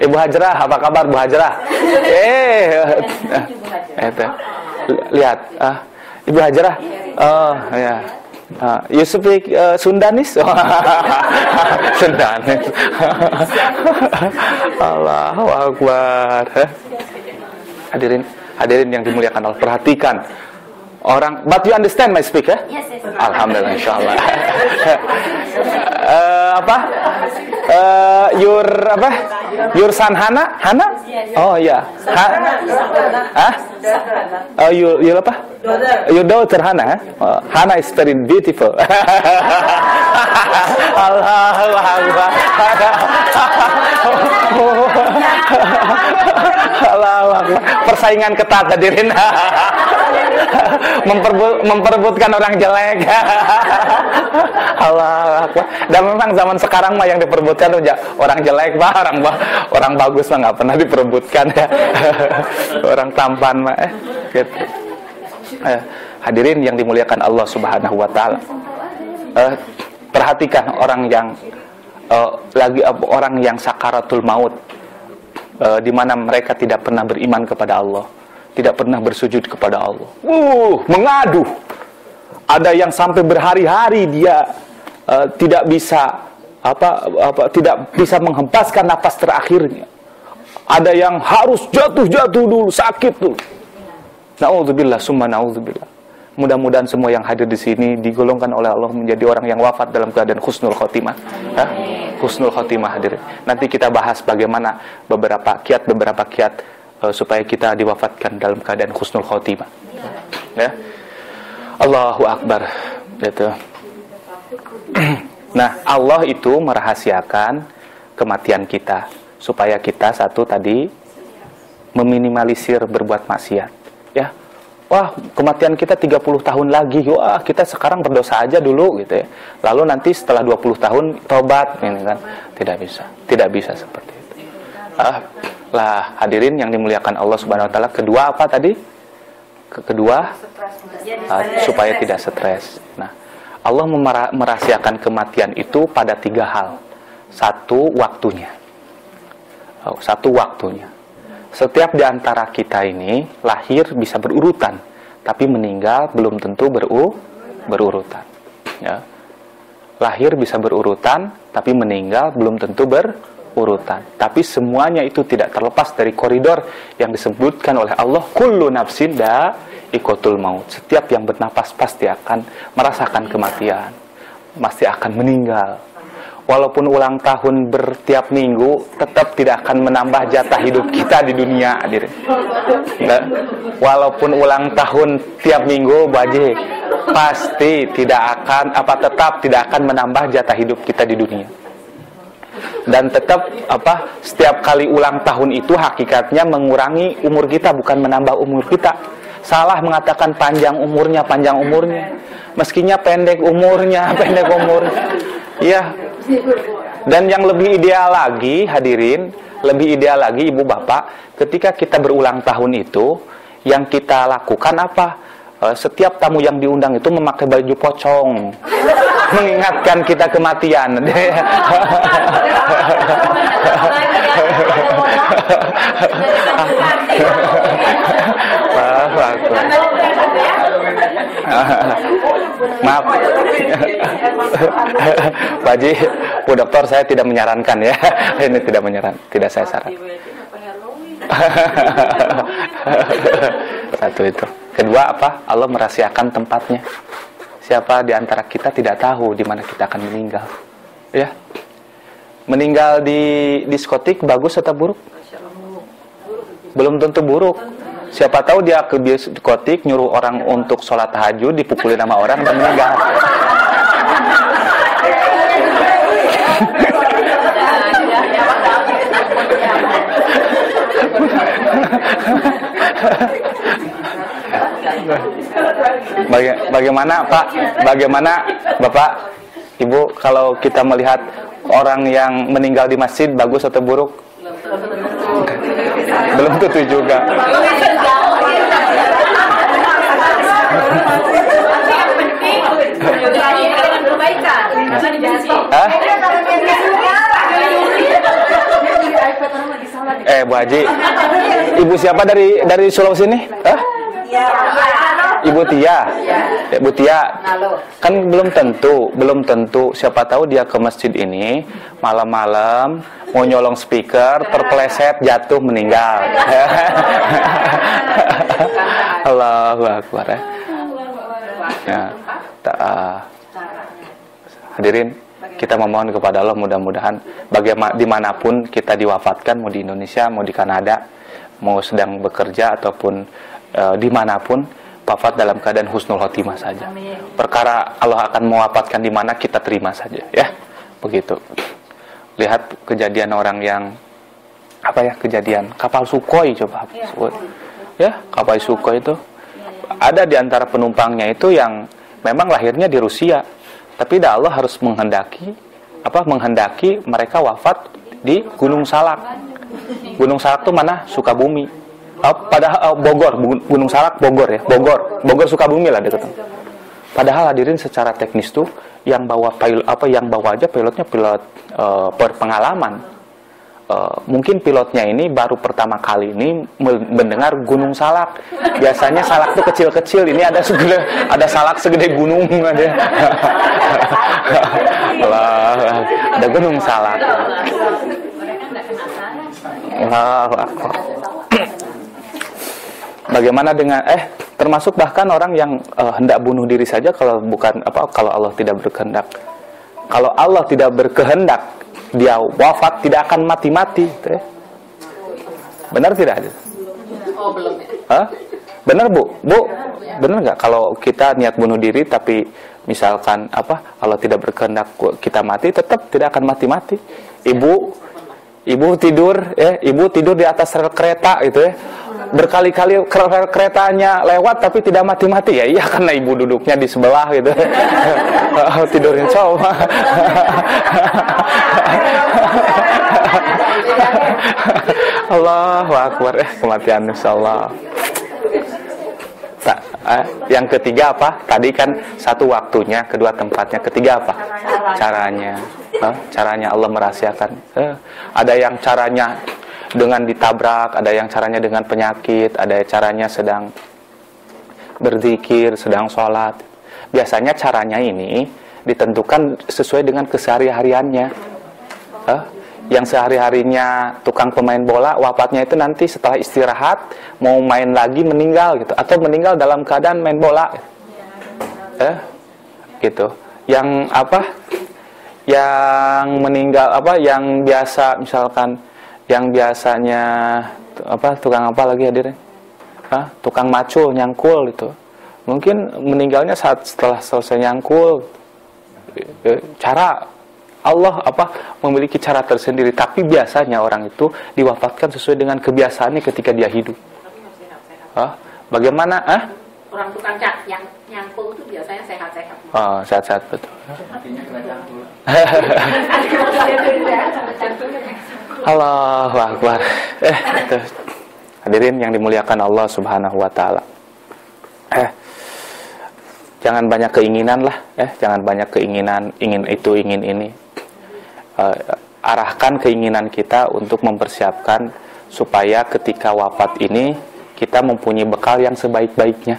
Ibu Hajrah, apa kabar Bu Hajrah? Lihat, Ibu Hajrah. Oh ya. You speak Sundanis? Sundanis. Allahu Akbar. Hadirin yang dimuliakan Allah, perhatikan orang. But you understand my speak, ya? Yes. Alhamdulillah, insyaallah. Your son Hana? Oh ya. Oh, you apa? Your daughter Hana. Hana is very beautiful. Allahu Akbar. Allahu Akbar. Persaingan ketat hadirin. Memperebutkan orang jelek. Allahu Akbar. Dan memang zaman sekarang mah yang diperebutkan orang jelek, orang bagus mah nggak pernah diperebutkan ya. Orang tampan mah gitu. Hadirin yang dimuliakan Allah Subhanahu wa taala. Perhatikan orang yang orang yang sakaratul maut, di mana mereka tidak pernah beriman kepada Allah, tidak pernah bersujud kepada Allah. Mengadu. Ada yang sampai berhari-hari dia tidak bisa tidak bisa menghempaskan napas terakhirnya. Ada yang harus jatuh dulu, sakit dulu. Na'udzubillah, summa na'udzubillah. Mudah-mudahan semua yang hadir di sini digolongkan oleh Allah menjadi orang yang wafat dalam keadaan husnul khotimah. Husnul khotimah, hadirin. Nanti kita bahas bagaimana beberapa kiat supaya kita diwafatkan dalam keadaan husnul khotimah. Ya. Allahu Akbar. Gitu. Nah, Allah itu merahasiakan kematian kita supaya kita tadi meminimalisir berbuat maksiat. Ya. Wah, kematian kita 30 tahun lagi. Wah, kita sekarang berdosa aja dulu gitu ya. Lalu nanti setelah 20 tahun tobat, ini kan. Tidak bisa seperti itu. Lah, hadirin yang dimuliakan Allah Subhanahu wa taala, kedua apa tadi? Kedua, supaya tidak stres. Nah, Allah merahasiakan kematian itu pada 3 hal. Satu, waktunya. Setiap di antara kita ini lahir bisa berurutan, tapi meninggal belum tentu berurutan. Ya. Lahir bisa berurutan, tapi meninggal belum tentu berurutan. Tapi semuanya itu tidak terlepas dari koridor yang disebutkan oleh Allah, kullu nafsin dha'iqatul maut. Setiap yang bernapas pasti akan merasakan kematian, pasti akan meninggal. Walaupun ulang tahun bertiap minggu, tetap tidak akan menambah jatah hidup kita di dunia. Walaupun ulang tahun tiap minggu, Baji, pasti tetap tidak akan menambah jatah hidup kita di dunia. Dan tetap setiap kali ulang tahun itu hakikatnya mengurangi umur kita, bukan menambah umur kita. Salah mengatakan panjang umurnya. Meskinya pendek umurnya. Ya. Dan yang lebih ideal lagi, hadirin, ibu bapak, ketika kita berulang tahun itu, yang kita lakukan apa? Setiap tamu yang diundang itu memakai baju pocong, mengingatkan kita kematian. Maaf, Pak Haji, Bu Dokter, saya tidak menyarankan ya. Ini tidak saya saran. Satu itu. Kedua apa? Allah merahasiakan tempatnya. Siapa di antara kita tidak tahu di mana kita akan meninggal. Ya. Meninggal di diskotik bagus atau buruk? Belum tentu buruk. Siapa tahu dia ke diskotik nyuruh orang untuk sholat tahajud, dipukulin sama orang dan meninggal. Bagaimana Pak? Bagaimana Bapak, Ibu, kalau kita melihat orang yang meninggal di masjid bagus atau buruk? Belum tentu juga. Bu Haji, Ibu siapa dari Sulawesi ini? Ibu Tia. Ibu Tia. Kan belum tentu. Siapa tahu dia ke masjid ini malam-malam mau nyolong speaker, terpeleset, jatuh, meninggal. Allahu Akbar. Ya. Hadirin, kita memohon kepada Allah mudah-mudahan dimanapun kita diwafatkan, mau di Indonesia, mau di Kanada, mau sedang bekerja ataupun dimanapun, wafat dalam keadaan husnul khotimah saja. Perkara Allah akan mewafatkan di mana, kita terima saja, ya. Begitu. Lihat kejadian orang yang kejadian kapal Sukhoi, coba. Ya, kapal Sukhoi itu ada di antara penumpangnya itu yang memang lahirnya di Rusia, tapi Allah harus menghendaki mereka wafat di Gunung Salak. Gunung Salak itu mana? Sukabumi. Padahal Bogor, Gunung Salak Bogor ya. Bogor Sukabumi lah dekat. Padahal hadirin secara teknis tuh yang bawa pilot yang bawa aja pilotnya pilot berpengalaman. Mungkin pilotnya ini baru pertama kali ini mendengar Gunung Salak. Biasanya salak tuh kecil-kecil, ini ada salak segede gunung ada. Allah, ada Gunung Salak. Bagaimana dengan termasuk bahkan orang yang hendak bunuh diri saja kalau Allah tidak berkehendak. Kalau Allah tidak berkehendak, dia wafat tidak akan mati-mati, gitu ya. Benar tidak? Oh, belum ya. Hah? Benar Bu? Benar nggak kalau kita niat bunuh diri tapi misalkan Allah tidak berkehendak kita mati, tetap tidak akan mati-mati. Ibu tidur di atas rel kereta gitu ya. Berkali-kali keretanya lewat tapi tidak mati-mati, ya iya karena ibu duduknya di sebelah gitu. Tidurnya coba. Allahu Akbar, kematian insyaallah. Yang ketiga apa? Tadi kan satu waktunya, kedua tempatnya, ketiga apa? Caranya. Caranya Allah merahasiakan. Ada yang caranya dengan ditabrak, ada yang caranya dengan penyakit, ada caranya sedang berzikir, sedang sholat. Biasanya caranya ini ditentukan sesuai dengan kesehari-hariannya. Yang sehari-harinya tukang pemain bola, wafatnya itu nanti setelah istirahat mau main lagi meninggal gitu, atau meninggal dalam keadaan main bola. Gitu. Yang yang meninggal yang biasa misalkan yang biasanya tukang apa lagi hadirnya? Tukang macul, nyangkul itu. Mungkin meninggalnya setelah selesai nyangkul. Cara Allah memiliki cara tersendiri, tapi biasanya orang itu diwafatkan sesuai dengan kebiasaannya ketika dia hidup. Bagaimana? Orang tukang yang nyangkul itu biasanya sehat-sehat. Sehat-sehat betul. Allahu Akbar. Hadirin yang dimuliakan Allah Subhanahu wa taala. Jangan banyak keinginan lah, jangan banyak keinginan, ingin itu, ingin ini. Arahkan keinginan kita untuk mempersiapkan supaya ketika wafat ini kita mempunyai bekal yang sebaik-baiknya,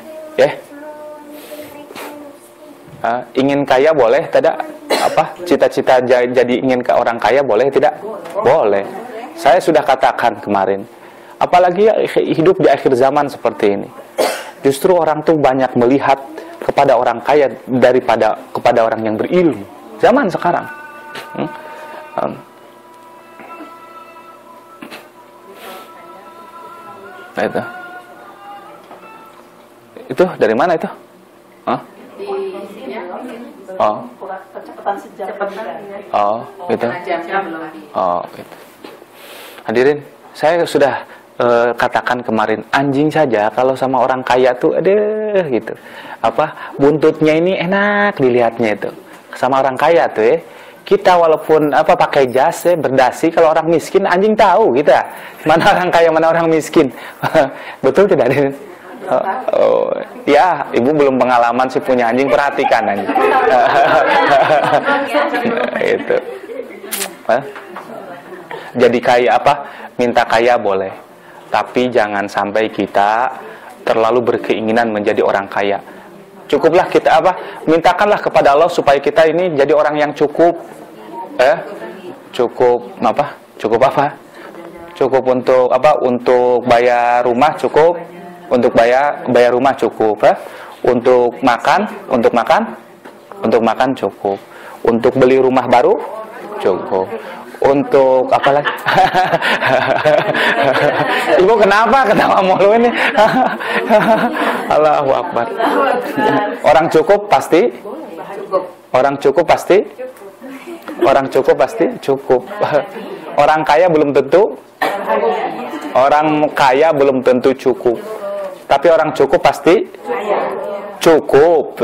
ingin kaya boleh tidak? Cita-cita jadi ingin ke orang kaya boleh tidak? Boleh. Saya sudah katakan kemarin, apalagi hidup di akhir zaman seperti ini, justru orang tuh banyak melihat kepada orang kaya daripada kepada orang yang berilmu zaman sekarang. Itu dari mana itu? Kecepatan sejam. Gitu. Gitu. Hadirin, saya sudah katakan kemarin, anjing saja kalau sama orang kaya tuh gitu. Buntutnya ini enak dilihatnya itu. Sama orang kaya tuh kita walaupun pakai jas berdasi, kalau orang miskin anjing tahu gitu ya. Mana orang kaya, mana orang miskin. Betul tidak, Din? Ya, ibu belum pengalaman sih punya anjing, perhatikan anjing. Itu. Jadi kaya minta kaya boleh, tapi jangan sampai kita terlalu berkeinginan menjadi orang kaya. Cukuplah kita mintakanlah kepada Allah supaya kita ini jadi orang yang cukup. Cukup untuk untuk bayar rumah cukup, untuk bayar rumah cukup, untuk makan cukup, untuk beli rumah baru cukup, untuk apa lagi? Ibu kenapa ketawa mulu ini? Allahu Akbar. Orang cukup pasti cukup. Orang kaya belum tentu. Orang kaya belum tentu cukup. Tapi orang cukup pasti cukup.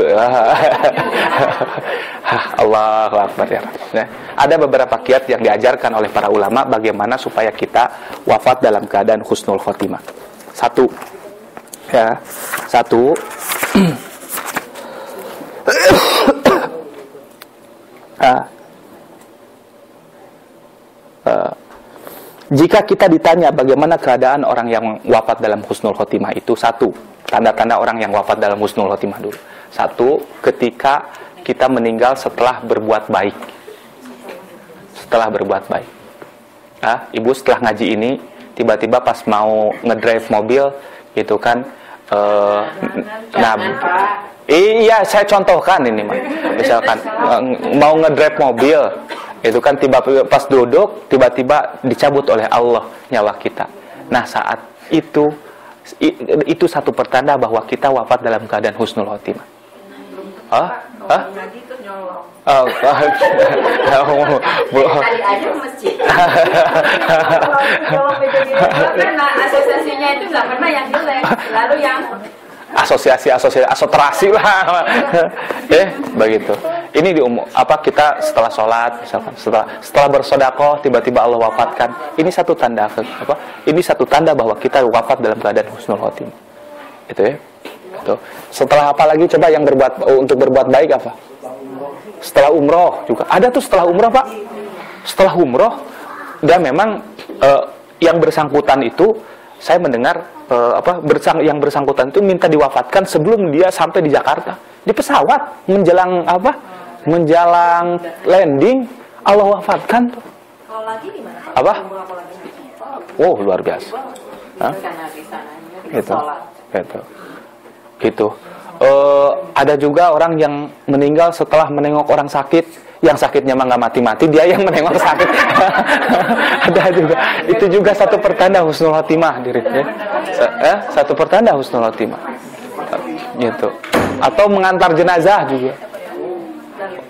Allahu Akbar ya. Ada beberapa kiat yang diajarkan oleh para ulama bagaimana supaya kita wafat dalam keadaan husnul khotimah. Satu. ketika kita ditanya bagaimana keadaan orang yang wafat dalam husnul khotimah itu, satu, tanda-tanda orang yang wafat dalam husnul khotimah dulu. Satu, ketika kita meninggal setelah berbuat baik. Setelah berbuat baik. Ibu setelah ngaji ini, tiba-tiba pas mau ngedrive mobil, gitu kan, iya, saya contohkan ini, Mak. Misalkan mau ngedrive mobil, itu kan tiba-tiba pas duduk, tiba-tiba dicabut oleh Allah nyawa kita. Nah, saat itu satu pertanda bahwa kita wafat dalam keadaan husnul khotimah. Tadi aja ke masjid. Karena asosiasinya itu nggak pernah yang jelek, selalu yang asosiasi lah. Begitu. Ini kita setelah sholat, misalkan setelah bersedekah tiba-tiba Allah wafatkan. Ini satu tanda Ini satu tanda bahwa kita wafat dalam keadaan husnul khotimah. Itu ya. Itu. Setelah apa lagi coba yang untuk berbuat baik apa? Setelah umroh juga. Ada tuh setelah umroh, Pak. Setelah umroh dan memang yang bersangkutan itu saya mendengar yang bersangkutan itu minta diwafatkan sebelum dia sampai di Jakarta. Di pesawat menjelang landing Allah wafatkan tuh. kalau lagi di mana? Apa? Umroh kalau lagi. Oh, luar biasa. Karena di sananya Gitu. sholat. Gitu. Ada juga orang yang meninggal setelah menengok orang sakit. Yang sakitnya mah nggak mati-mati, dia yang menengok sakit. Ada juga. Itu juga satu pertanda husnul khotimah diri. Satu pertanda husnul khotimah. Gitu. Atau mengantar jenazah juga.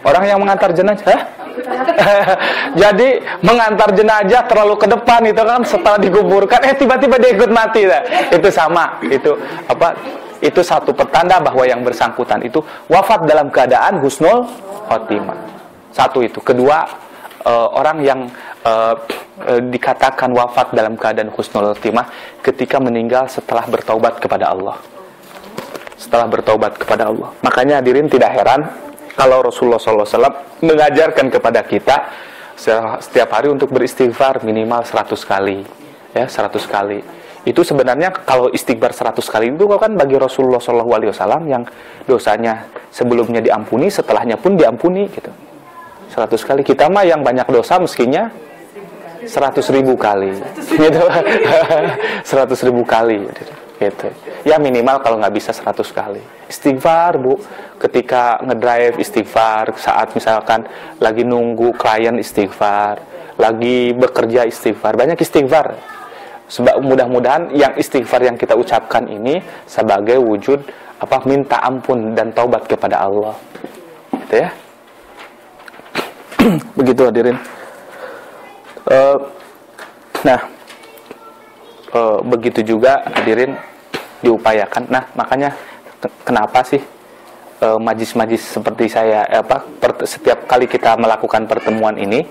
Orang yang mengantar jenazah, jadi mengantar jenazah terlalu ke depan itu kan setelah dikuburkan, tiba-tiba dia ikut mati. Itu sama. Itu satu pertanda bahwa yang bersangkutan itu wafat dalam keadaan husnul khotimah. Satu itu. Kedua, orang yang dikatakan wafat dalam keadaan husnul khotimah ketika meninggal setelah bertaubat kepada Allah. Setelah bertaubat kepada Allah. Makanya hadirin tidak heran kalau Rasulullah SAW mengajarkan kepada kita setiap hari untuk beristighfar minimal 100 kali. Ya, 100 kali. Itu sebenarnya kalau istighfar 100 kali itu kan bagi Rasulullah SAW yang dosanya sebelumnya diampuni, setelahnya pun diampuni gitu. 100 kali. Kita mah yang banyak dosa meskinya 100.000 kali gitu. 100.000 kali gitu. Ya minimal kalau nggak bisa 100 kali. Istighfar, Bu. Ketika ngedrive istighfar, saat misalkan lagi nunggu klien istighfar, lagi bekerja istighfar. Banyak istighfar. Sebab mudah-mudahan yang istighfar yang kita ucapkan ini sebagai wujud minta ampun dan taubat kepada Allah. Gitu ya. Begitu hadirin. Begitu juga hadirin diupayakan. Nah, makanya kenapa sih majlis-majlis seperti saya setiap kali kita melakukan pertemuan ini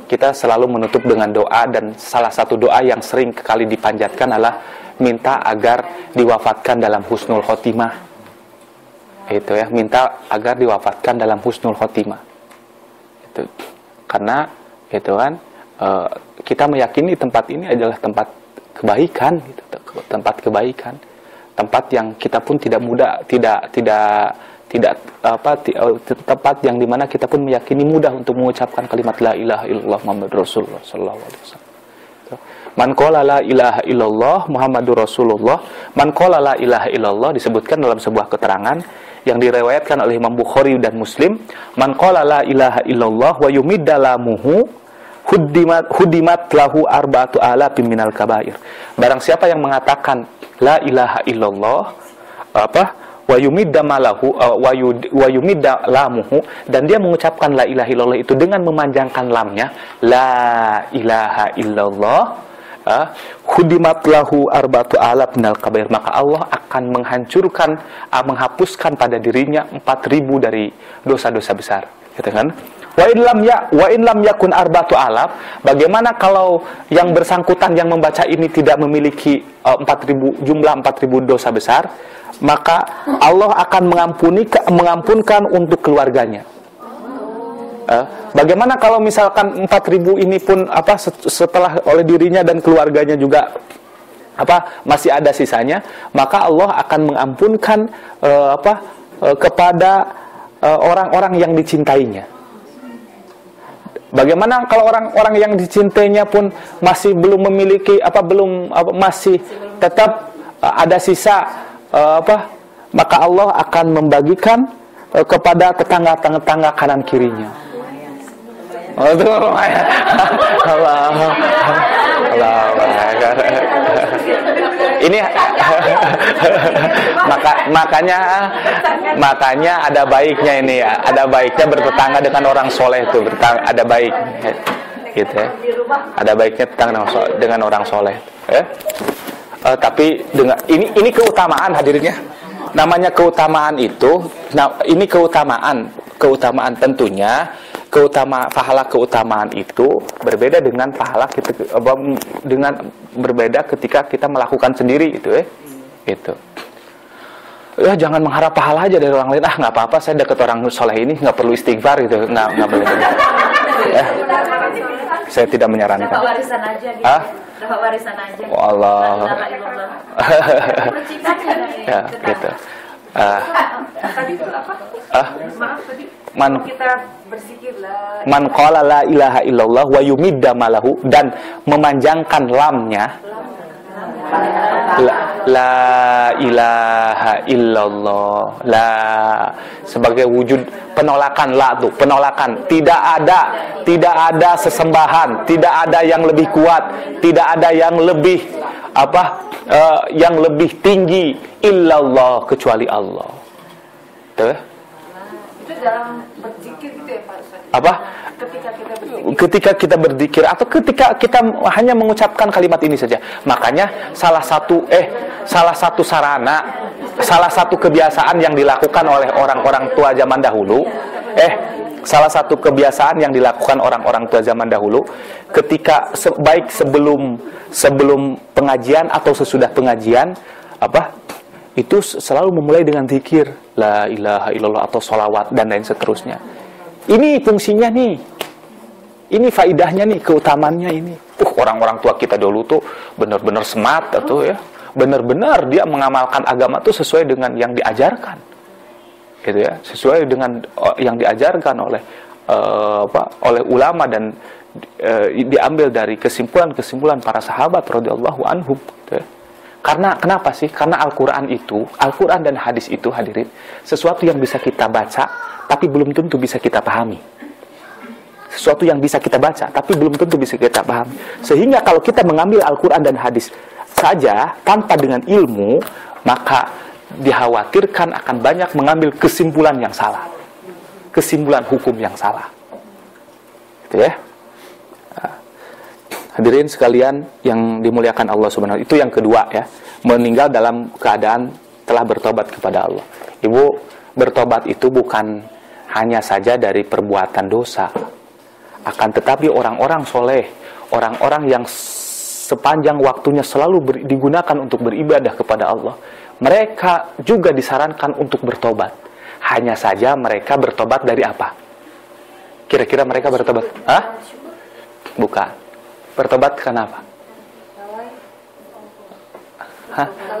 kita selalu menutup dengan doa, dan salah satu doa yang sering kali dipanjatkan adalah minta agar diwafatkan dalam husnul khotimah. Itu ya, minta agar diwafatkan dalam husnul khotimah. Itu karena itu kan kita meyakini tempat ini adalah tempat kebaikan gitu, tempat kebaikan, tempat yang kita pun tidak tempat yang dimana kita pun meyakini mudah untuk mengucapkan kalimat la ilaha illallah Muhammadur Rasulullah sallallahu alaihi wasallam. Man qala la ilaha illallah Muhammadur Rasulullah, man qala la ilaha illallah disebutkan dalam sebuah keterangan yang diriwayatkan oleh Imam Bukhari dan Muslim, man qala la ilaha illallah wa yumiddalamuhu hudimat lahu arba'atu alafin minal kabair. Barang siapa yang mengatakan la ilaha illallah wa yumiddalamuhu, dan dia mengucapkan la ilaha illallah itu dengan memanjangkan lamnya, la ilaha illallah hudimat lahu arba'atu alaf minal kabair, maka Allah akan menghapuskan pada dirinya 4.000 dari dosa-dosa besar, gitu kan? Wa in lam yakun arba'atu alaf, bagaimana kalau yang bersangkutan yang membaca ini tidak memiliki 4.000 jumlah 4.000 dosa besar, maka Allah akan mengampunkan untuk keluarganya. Bagaimana kalau misalkan 4.000 ini pun setelah oleh dirinya dan keluarganya juga masih ada sisanya, maka Allah akan mengampunkan kepada orang-orang yang dicintainya. Bagaimana kalau orang-orang yang dicintainya pun masih belum memiliki masih tetap ada sisa maka Allah akan membagikan kepada tetangga kanan kirinya. Oh, itu lumayan. Allah. Ini makanya ada baiknya ini ya. Ada baiknya bertetangga dengan orang soleh itu. Ada baik, gitu ya. Ada baiknya tetangga dengan orang soleh. Tapi dengan ini keutamaan hadirinnya. Namanya keutamaan itu. Ini keutamaan tentunya. Pahala keutamaan itu berbeda dengan pahala kita berbeda ketika kita melakukan sendiri itu itu. Ya jangan mengharap pahala aja dari orang lain. Nggak apa-apa, saya dekat orang soleh ini nggak perlu istighfar gitu. Nggak boleh. Saya tidak menyarankan. Dapat warisan aja gitu. Dapat warisan aja. Oh Allah. Ya gitu. Tadi itu apa? Maaf tadi. Kita berzikir lah. Man qala la ilaha illallah wa yumidda malahu, dan memanjangkan lamnya. La ilaha illallah. La sebagai wujud penolakan, la tuh penolakan. Tidak ada sesembahan, tidak ada yang lebih kuat, tidak ada yang lebih yang lebih tinggi illallah kecuali Allah. Tuh. Itu dalam berzikir gitu ya Pak Ustaz? Ketika kita berzikir atau ketika kita hanya mengucapkan kalimat ini saja. Makanya salah satu sarana, salah satu kebiasaan yang dilakukan oleh orang-orang tua zaman dahulu, salah satu kebiasaan yang dilakukan orang-orang tua zaman dahulu ketika baik sebelum pengajian atau sesudah pengajian itu selalu memulai dengan zikir la ilaha illallah atau sholawat dan lain seterusnya. Ini fungsinya nih, ini faidahnya nih, keutamaannya ini. Orang-orang tua kita dulu tuh benar-benar smart atau ya, benar-benar dia mengamalkan agama tuh sesuai dengan yang diajarkan, gitu ya, sesuai dengan yang diajarkan oleh ulama dan diambil dari kesimpulan para sahabat radhiyallahu anhum. Gitu ya. Karena kenapa sih? Karena Al-Quran dan hadis itu hadirin, sesuatu yang bisa kita baca, tapi belum tentu bisa kita pahami. Sesuatu yang bisa kita baca, tapi belum tentu bisa kita pahami. Sehingga kalau kita mengambil Al-Quran dan hadis saja, tanpa dengan ilmu, maka dikhawatirkan akan banyak mengambil kesimpulan yang salah. Kesimpulan hukum yang salah. Gitu ya. Hadirin sekalian yang dimuliakan Allah Subhanahu wa ta'ala, itu yang kedua ya, meninggal dalam keadaan telah bertobat kepada Allah. Ibu, bertobat itu bukan hanya saja dari perbuatan dosa, akan tetapi orang-orang soleh, orang-orang yang sepanjang waktunya selalu digunakan untuk beribadah kepada Allah, mereka juga disarankan untuk bertobat. Hanya saja mereka bertobat dari apa? Kira-kira mereka bertobat? Bukan. Bertobat kenapa?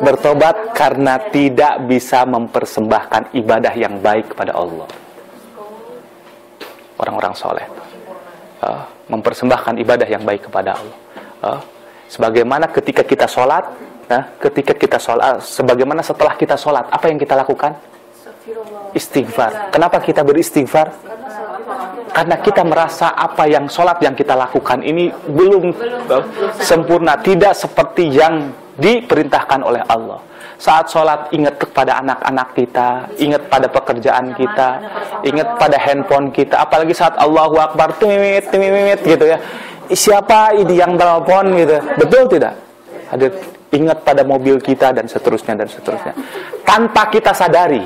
Bertobat karena tidak bisa mempersembahkan ibadah yang baik kepada Allah. Orang-orang soleh mempersembahkan ibadah yang baik kepada Allah. Sebagaimana ketika kita sholat, sebagaimana setelah kita sholat, apa yang kita lakukan? Istighfar. Kenapa kita beristighfar? Karena kita merasa apa yang sholat yang kita lakukan ini belum sempurna, tidak seperti yang diperintahkan oleh Allah. Saat sholat ingat kepada anak-anak kita, ingat pada pekerjaan kita, ingat pada handphone kita. Apalagi saat Allahu Akbar, timimit gitu ya. Siapa ini yang telepon gitu? Betul tidak? Ingat pada mobil kita dan seterusnya dan seterusnya. Tanpa kita sadari,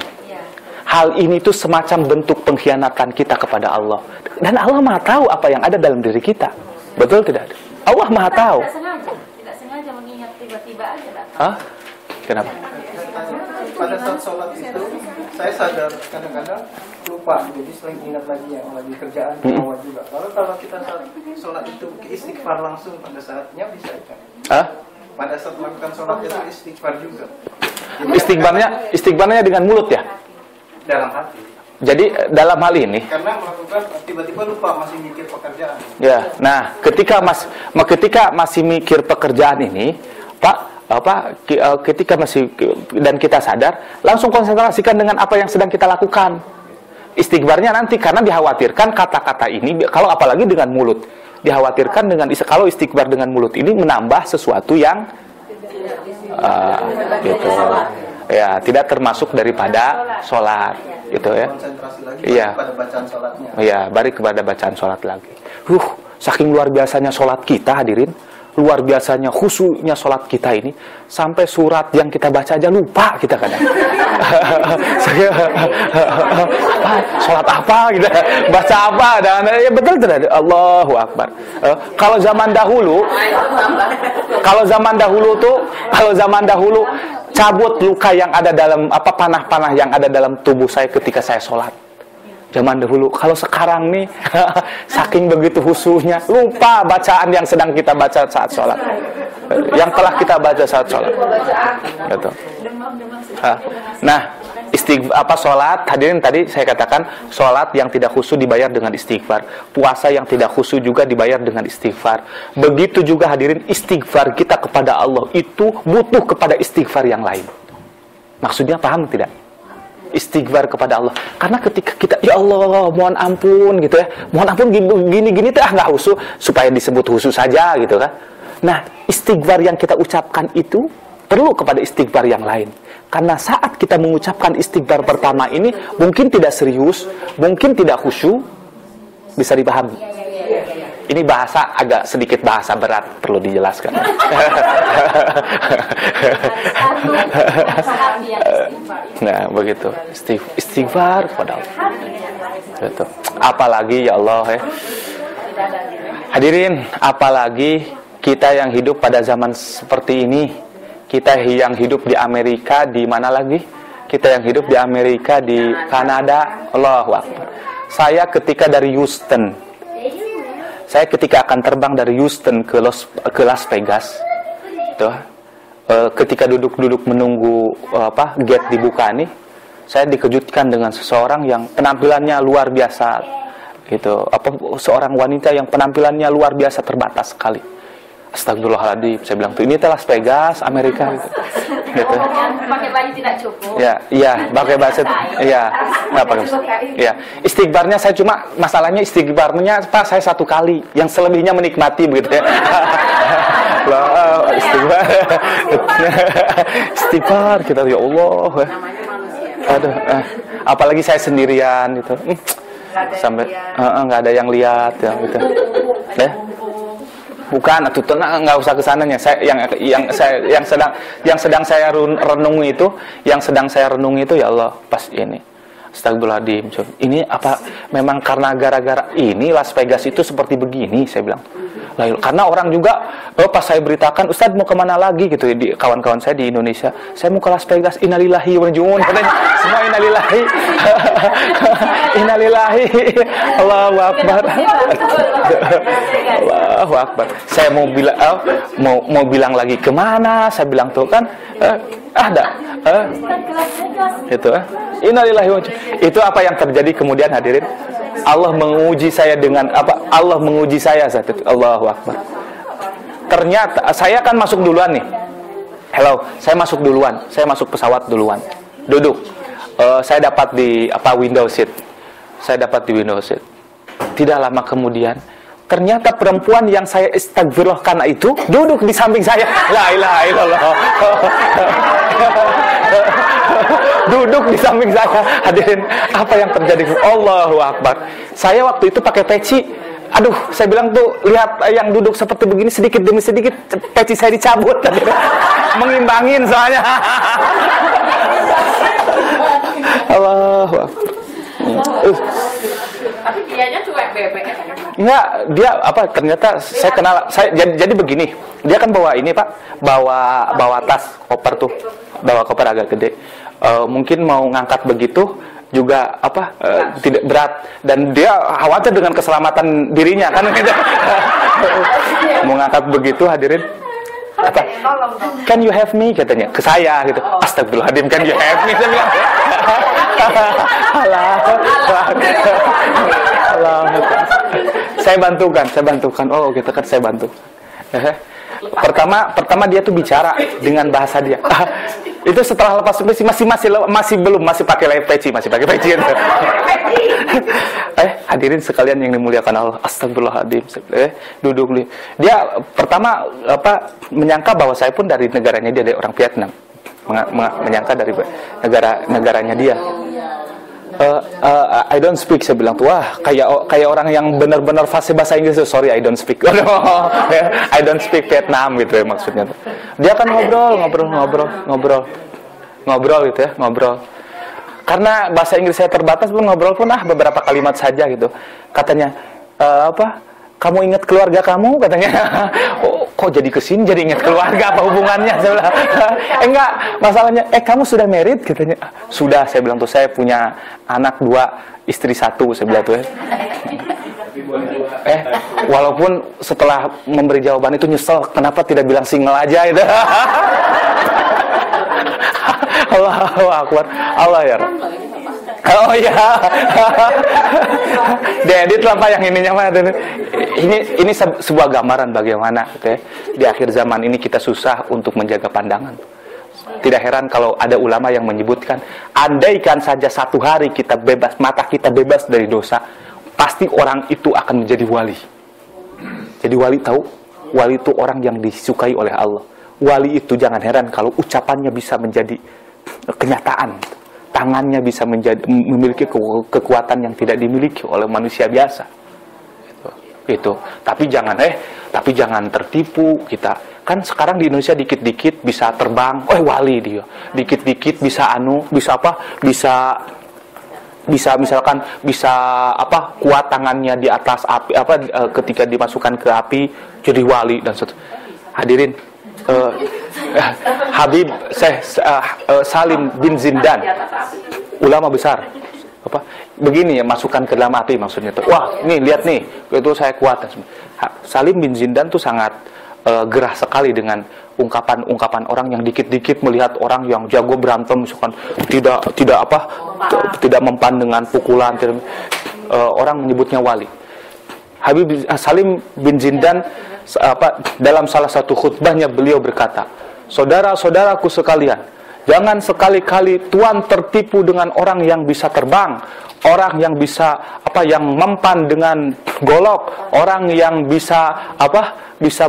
hal ini tuh semacam bentuk pengkhianatan kita kepada Allah. Dan Allah Maha tahu apa yang ada dalam diri kita. Betul tidak? Allah Maha tahu. Tidak sengaja mengingat tiba-tiba aja datang. Hah? Kenapa? pada saat sholat itu saya sadar kadang-kadang lupa, jadi sering ingat lagi yang lagi kerjaan di bawah juga. Lalu kalau kita saat sholat itu istighfar langsung pada saatnya bisa kan? Pada saat melakukan sholat itu istighfar juga. Istighfarnya dengan mulut ya? Dalam hati. Jadi dalam hal ini Karena melakukan tiba-tiba lupa masih mikir pekerjaan. ya. Nah, ketika masih mikir pekerjaan ini, ketika masih dan kita sadar, langsung konsentrasikan dengan apa yang sedang kita lakukan. Istighfarnya nanti karena dikhawatirkan kata-kata ini kalau apalagi dengan mulut. Dikhawatirkan kalau istighfar dengan mulut ini menambah sesuatu yang gitu. Ya, tidak termasuk daripada sholat, gitu ya. Konsentrasi lagi Iya. pada bacaan sholatnya. Iya, balik kepada bacaan sholat lagi. Saking luar biasanya sholat kita, hadirin. Luar biasanya khusyuknya sholat kita ini. Sampai surat yang kita baca aja lupa kita kadang. Sholat apa gitu, baca apa, dan ya betul tidak. Allahu Akbar. Kalau zaman dahulu cabut luka yang ada dalam panah-panah yang ada dalam tubuh saya ketika saya sholat. Zaman dahulu. Kalau sekarang nih saking begitu khusyuknya lupa bacaan yang sedang kita baca saat sholat, yang telah kita baca saat sholat. Gitu. Nah, sholat, hadirin tadi saya katakan sholat yang tidak khusyuk dibayar dengan istighfar, puasa yang tidak khusyuk juga dibayar dengan istighfar. Begitu juga hadirin istighfar kita kepada Allah itu butuh kepada istighfar yang lain. Maksudnya paham tidak? Istighfar kepada Allah. Karena ketika kita ya Allah mohon ampun gitu ya, mohon ampun gini teh nggak khusyuk, supaya disebut khusyuk saja gitu kan. Nah, istighfar yang kita ucapkan itu perlu kepada istighfar yang lain. Karena saat kita mengucapkan istighfar pertama ini mungkin tidak serius, mungkin tidak khusyuk, bisa dipahami. Ini bahasa agak sedikit bahasa berat, perlu dijelaskan. Nah, begitu. Istighfar kepada Allah. Betul. Apalagi ya Allah ya. Hadirin, apalagi kita yang hidup pada zaman seperti ini. Kita yang hidup di Amerika, di mana lagi? Kita yang hidup di Amerika, di Kanada. Allahu Akbar. Saya ketika dari Houston, saya ketika akan terbang dari Houston ke Las Vegas, ketika duduk menunggu gate dibuka nih, saya dikejutkan dengan seseorang yang penampilannya luar biasa, gitu. Seorang wanita yang penampilannya luar biasa terbatas sekali. Astagfirullahaladzim, saya bilang tuh ini Las Vegas, Amerika, gitu. Pakai baju tidak cukup. Iya, pakai bahasa, iya, nggak pakai. Iya, istighfarnya saya cuma masalahnya istighfarnya saya satu kali, yang selebihnya menikmati begitu ya. Istighfar kita ya Allah. Aduh, apalagi saya sendirian gitu. Sampai nggak ada yang lihat ya gitu. Ya. Bukan, atuh tenang, nggak usah kesananya. Yang sedang saya renungi itu, ya Allah, pas ini. Astagfirullahaladzim. Ini apa? Memang karena gara-gara ini Las Vegas itu seperti begini, saya bilang. Karena orang juga, pas saya beritakan, Ustadz mau kemana lagi gitu, di kawan-kawan saya di Indonesia, saya mau ke Las Vegas, innalillahi wa inna katanya, semua innalillahi, innalillahi, Allahu Akbar, Allahu Akbar. Saya mau bilang lagi kemana, saya bilang tuh kan, ada, itu, innalillahi wa inna. Itu apa yang terjadi kemudian hadirin? Allah menguji saya dengan apa? Allah menguji saya saat itu. Allahu Akbar. Ternyata saya kan masuk duluan nih. Hello, saya masuk duluan. Saya masuk pesawat duluan. Duduk. Saya dapat di window seat. Saya dapat di window seat. Tidak lama kemudian, ternyata perempuan yang saya astagfirullah karena itu duduk di samping saya. La ilaha illallah. Duduk di samping saya. Hadirin, apa yang terjadi? Allahu Akbar. Saya waktu itu pakai peci. Aduh, saya bilang tuh, lihat yang duduk seperti begini, sedikit demi sedikit peci saya dicabut. Mengimbangin soalnya. Allahu Akbar. Tapi dianya cuek bebek. Enggak, dia apa? Ternyata saya kenal. Jadi begini. Dia kan bawa ini, Pak. Bawa tas koper tuh. Bawa koper agak gede. mungkin mau ngangkat begitu juga tidak berat, dan dia khawatir dengan keselamatan dirinya kan. Mau ngangkat begitu, hadirin, apa, can you have me, katanya ke saya gitu. Astagfirullahaladzim, can you have me, saya bilang. Saya bantukan. Oh gitu kan, saya bantu. Pertama dia tuh bicara dengan bahasa dia. Itu setelah lepas peci masih pakai peci. Hadirin sekalian yang dimuliakan Allah. Astagfirullahaladzim. Duduk. Dia pertama menyangka bahwa saya pun dari negaranya dia, dari orang Vietnam. Menyangka dari negaranya dia. I don't speak, saya bilang tuh, wah kayak orang yang benar-benar fasih bahasa Inggris. Sorry, I don't speak. I don't speak Vietnam gitu ya maksudnya. Dia kan ngobrol gitu ya, ngobrol. Karena bahasa Inggris saya terbatas pun ngobrol pun beberapa kalimat saja gitu. Katanya kamu ingat keluarga kamu, katanya. Oh, kok jadi kesini jadi ingat keluarga, apa hubungannya? Saya bilang, enggak, masalahnya, kamu sudah married, katanya. Sudah, saya bilang tuh, saya punya anak 2, istri 1, saya bilang tuh ya. Walaupun setelah memberi jawaban itu nyesel, kenapa tidak bilang single aja itu. Allahu Akbar, Allah ya. Oh ya, diedit lah Pak yang ininya mah. Ini sebuah gambaran bagaimana gitu ya. Di akhir zaman ini kita susah untuk menjaga pandangan. Tidak heran kalau ada ulama yang menyebutkan, andaikan saja satu hari kita bebas, mata kita bebas dari dosa, pasti orang itu akan menjadi wali. Jadi wali, tahu? Wali itu orang yang disukai oleh Allah. Wali itu jangan heran kalau ucapannya bisa menjadi kenyataan. Tangannya bisa memiliki kekuatan yang tidak dimiliki oleh manusia biasa. Itu. Tapi jangan tertipu kita. Kan sekarang di Indonesia dikit-dikit bisa terbang, wali dia. Dikit-dikit bisa misalkan kuat tangannya di atas api, ketika dimasukkan ke api jadi wali dan seterusnya. Hadirin, Habib Syekh Salim bin Zindan, ulama besar, begini ya, masukkan ke dalam api maksudnya tuh. Wah, nih lihat nih, itu saya kuat. Salim bin Zindan tuh sangat gerah sekali dengan ungkapan-ungkapan orang yang dikit-dikit melihat orang yang jago berantem, misalkan tidak mempan dengan pukulan, orang menyebutnya wali. Habib Salim bin Zindan dalam salah satu khutbahnya beliau berkata, saudara-saudaraku sekalian, jangan sekali-kali tuan tertipu dengan orang yang bisa terbang, orang yang bisa yang mempan dengan golok, orang yang bisa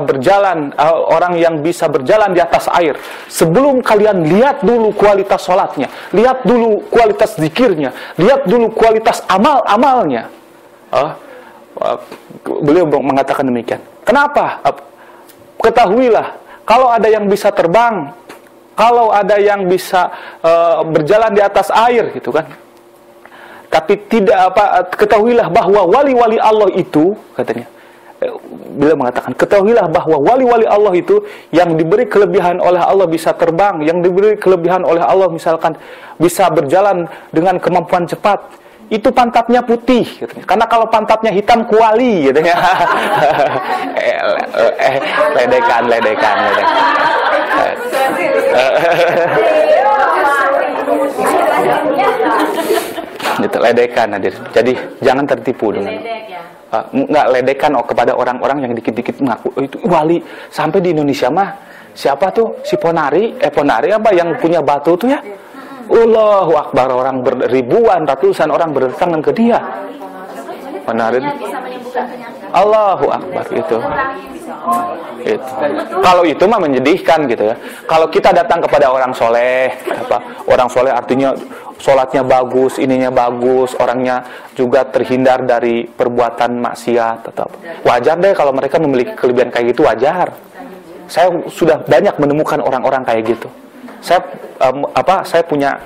berjalan, orang yang bisa berjalan di atas air. Sebelum kalian lihat dulu kualitas sholatnya, lihat dulu kualitas zikirnya, lihat dulu kualitas amalnya. Beliau mengatakan demikian. Kenapa? Ketahuilah, kalau ada yang bisa terbang, kalau ada yang bisa berjalan di atas air, gitu kan. Tapi ketahuilah bahwa wali-wali Allah itu, katanya. Beliau mengatakan, ketahuilah bahwa wali-wali Allah itu yang diberi kelebihan oleh Allah bisa terbang, yang diberi kelebihan oleh Allah misalkan bisa berjalan dengan kemampuan cepat, itu pantatnya putih, katanya. Karena kalau pantatnya hitam kuali, katanya. Ledekan. Gitu, ledekan hadir. Jadi jangan tertipu dengan nggak ledekan kepada orang-orang yang dikit-dikit mengaku itu wali. Sampai di Indonesia mah siapa tuh si Ponari yang punya batu tuh ya. Allahu Akbar, orang ribuan, ratusan orang berdatangan ke dia. Ponari. Allahu Akbar itu. Kalau itu mah menyedihkan gitu ya. Kalau kita datang kepada orang soleh, orang soleh artinya sholatnya bagus, ininya bagus, orangnya juga terhindar dari perbuatan maksiat, tetap wajar deh kalau mereka memiliki kelebihan kayak gitu, wajar. Saya sudah banyak menemukan orang-orang kayak gitu. Saya punya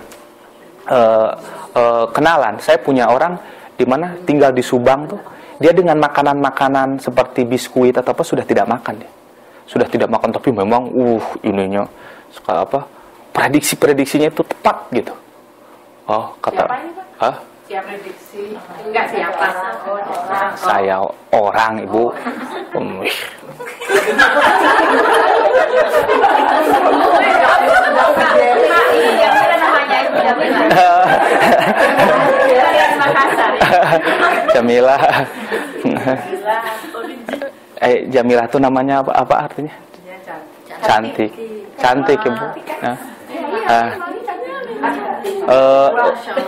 kenalan, saya punya orang di mana tinggal di Subang tuh. Dia dengan makanan-makanan seperti biskuit atau sudah tidak makan dia. Sudah tidak makan, tapi memang ininya suka prediksi-prediksinya itu tepat gitu. Oh, kata Siapa ini, Pak? Hah? Siapa prediksi? Enggak siapa. Oh, orang. Saya orang, Ibu. Jamila namanya itu Jamila. Dari Makassar. Jamila. Jamila tuh namanya apa artinya? Cantik. Cantik, Ibu.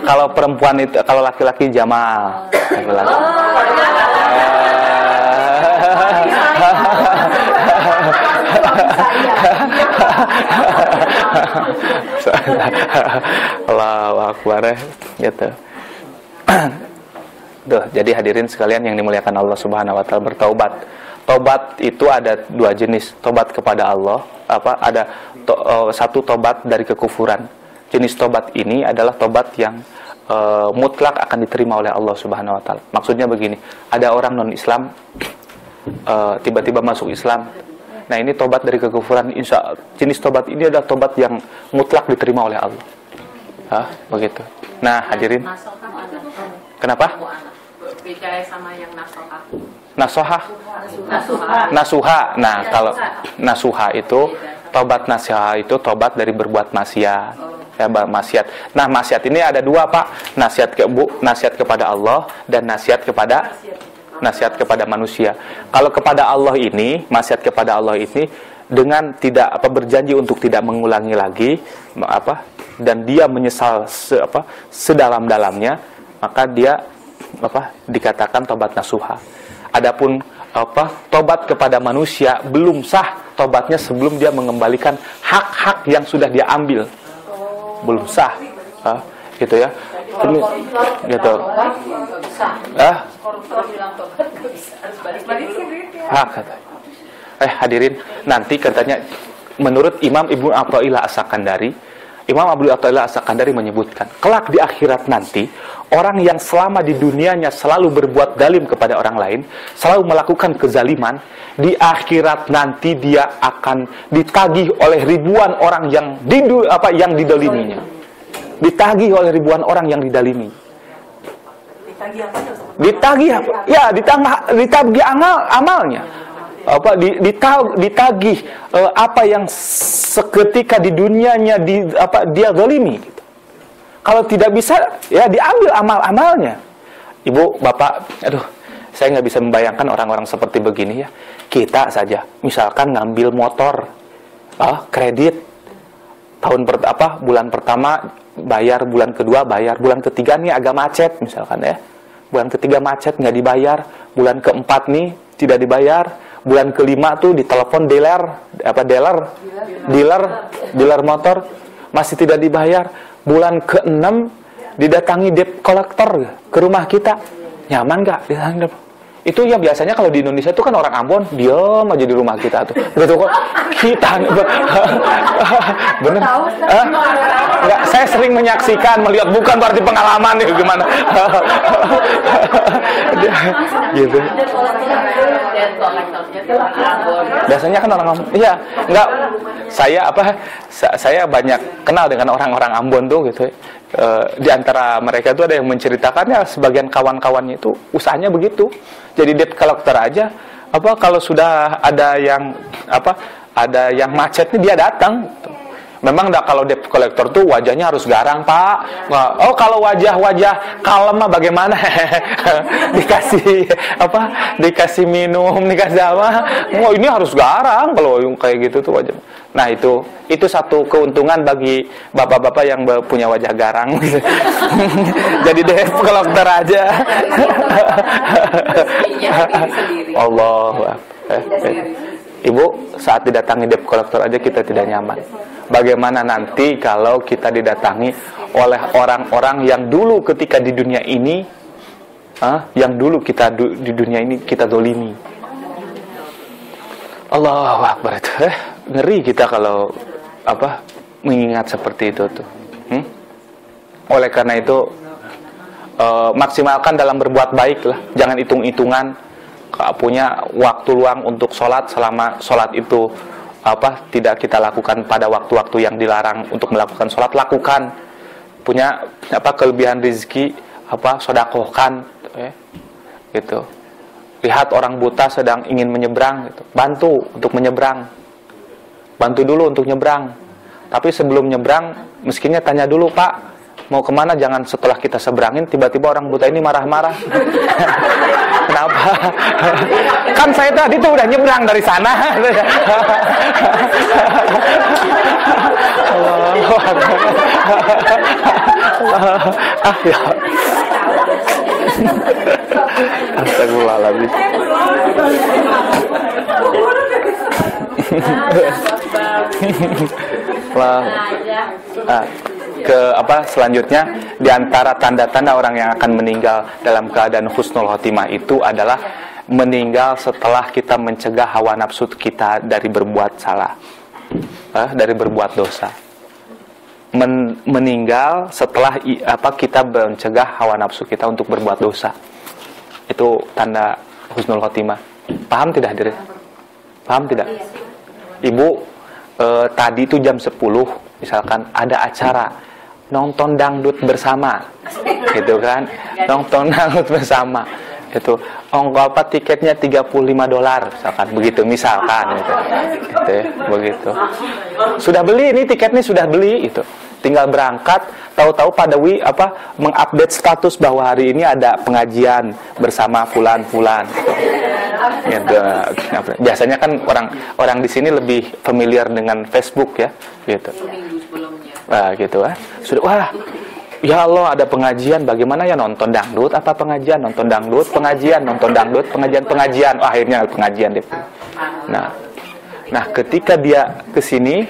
Kalau perempuan itu, kalau laki-laki Jamal. Laki-laki. Allahu Akbar, gitu. Duh, jadi hadirin sekalian yang dimuliakan Allah Subhanahu wa taala, bertaubat. Tobat itu ada dua jenis, tobat kepada Allah, ada satu tobat dari kekufuran. Jenis tobat ini adalah tobat yang mutlak akan diterima oleh Allah Subhanahu wa taala. Maksudnya begini, ada orang non-Islam tiba-tiba masuk Islam. Nah, ini tobat dari kekufuran. Jenis tobat ini adalah tobat yang mutlak diterima oleh Allah. Begitu. Nah, hadirin. Kenapa? Beda sama yang nasohah. Nasuha. Nah, kalau nasuha itu tobat, nasiha itu tobat dari berbuat maksiat. Ya, maksiat. Nah, maksiat ini ada dua, Pak. Nasihat kepada Allah dan nasihat kepada manusia. Kalau kepada Allah ini, maksiat kepada Allah ini dengan tidak berjanji untuk tidak mengulangi lagi dan dia menyesal sedalam-dalamnya, maka dia dikatakan tobat nasuha. Adapun tobat kepada manusia belum sah tobatnya sebelum dia mengembalikan hak-hak yang sudah dia ambil. Belum sah. Gitu ya. Ini gitu. Hadirin, nanti katanya menurut Imam Ibnu Athaillah As-Sakandari, Imam Ibnu Athaillah As-Sakandari menyebutkan, kelak di akhirat nanti, orang yang selama di dunianya selalu berbuat zalim kepada orang lain, selalu melakukan kezaliman, di akhirat nanti dia akan ditagih oleh ribuan orang yang didoliminya. Ditagih oleh ribuan orang yang didalimi. Ditagih apa? Ya, ditagih amalnya. Ditagih apa yang seketika di dunianya dia zalimi. Kalau tidak bisa, ya diambil amal-amalnya. Ibu, bapak, saya nggak bisa membayangkan orang-orang seperti begini ya. Kita saja, misalkan ngambil motor, kredit, bulan pertama bayar, bulan kedua bayar, bulan ketiga nih agak macet misalkan ya. Bulan ketiga macet nggak dibayar, bulan keempat nih tidak dibayar, bulan kelima tuh ditelepon dealer motor masih tidak dibayar. Bulan ke-6 didatangi debt collector ke rumah kita. Nyaman nggak? Itu ya biasanya kalau di Indonesia itu kan orang Ambon diam aja di rumah kita tuh. Gitu kok. Kita bener. Enggak, saya sering menyaksikan, melihat, bukan berarti pengalaman nih gimana. Gitu. Biasanya kan orang Ambon. Iya, enggak. Saya banyak kenal dengan orang-orang Ambon tuh gitu. Di antara mereka itu ada yang menceritakannya, sebagian kawan-kawannya itu usahanya begitu. Jadi debt collector aja, kalau sudah ada yang macet nih dia datang. Memang kalau debt collector tuh wajahnya harus garang, Pak. Oh, kalau wajah kalem mah bagaimana? Dikasih minum, dikasih apa? Oh, ini harus garang kalau kayak gitu tuh wajah. Nah, itu satu keuntungan bagi bapak-bapak yang punya wajah garang. Jadi debt collector aja. Allah. Ibu, saat didatangi debt collector aja kita tidak nyaman. Bagaimana nanti kalau kita didatangi oleh orang-orang yang dulu ketika di dunia ini, di dunia ini kita zalimi. Allahu Akbar. Ngeri kita kalau mengingat seperti itu tuh. Oleh karena itu maksimalkan dalam berbuat baik lah, jangan hitung-hitungan. Punya waktu luang untuk sholat selama sholat itu tidak kita lakukan pada waktu-waktu yang dilarang untuk melakukan sholat, lakukan. Punya kelebihan rezeki, sodakohkan, gitu. Lihat orang buta sedang ingin menyeberang, gitu. Bantu untuk menyeberang. Bantu dulu untuk nyebrang. Tapi sebelum nyebrang, mestinya tanya dulu, Pak, mau kemana? Jangan setelah kita seberangin, tiba-tiba orang buta ini marah-marah. Kenapa? Kan saya tadi tuh udah nyebrang dari sana. Ya. Astagfirullahaladzim. Selanjutnya di antara tanda-tanda orang yang akan meninggal dalam keadaan husnul khotimah itu adalah meninggal setelah kita mencegah hawa nafsu kita dari berbuat salah, dari berbuat dosa. Meninggal setelah kita mencegah hawa nafsu kita untuk berbuat dosa. Itu tanda husnul khotimah. Paham tidak, hadirin? Paham tidak? Ibu, tadi itu jam 10 misalkan ada acara nonton dangdut bersama, gitu kan? Nonton dangdut bersama, itu tiketnya $35 misalkan, begitu misalkan, gitu ya, begitu. Sudah beli ini tiketnya, sudah beli itu, tinggal berangkat. Tahu-tahu pada mengupdate status bahwa hari ini ada pengajian bersama fulan-fulan. Gitu. Biasanya kan orang di sini lebih familiar dengan Facebook ya, gitu. Nah, gitu kan. Sudah, wah, ya Allah ada pengajian, bagaimana ya, nonton dangdut apa pengajian? Nonton dangdut, pengajian, nonton dangdut, pengajian. Oh, akhirnya pengajian deh. Nah, ketika dia ke sini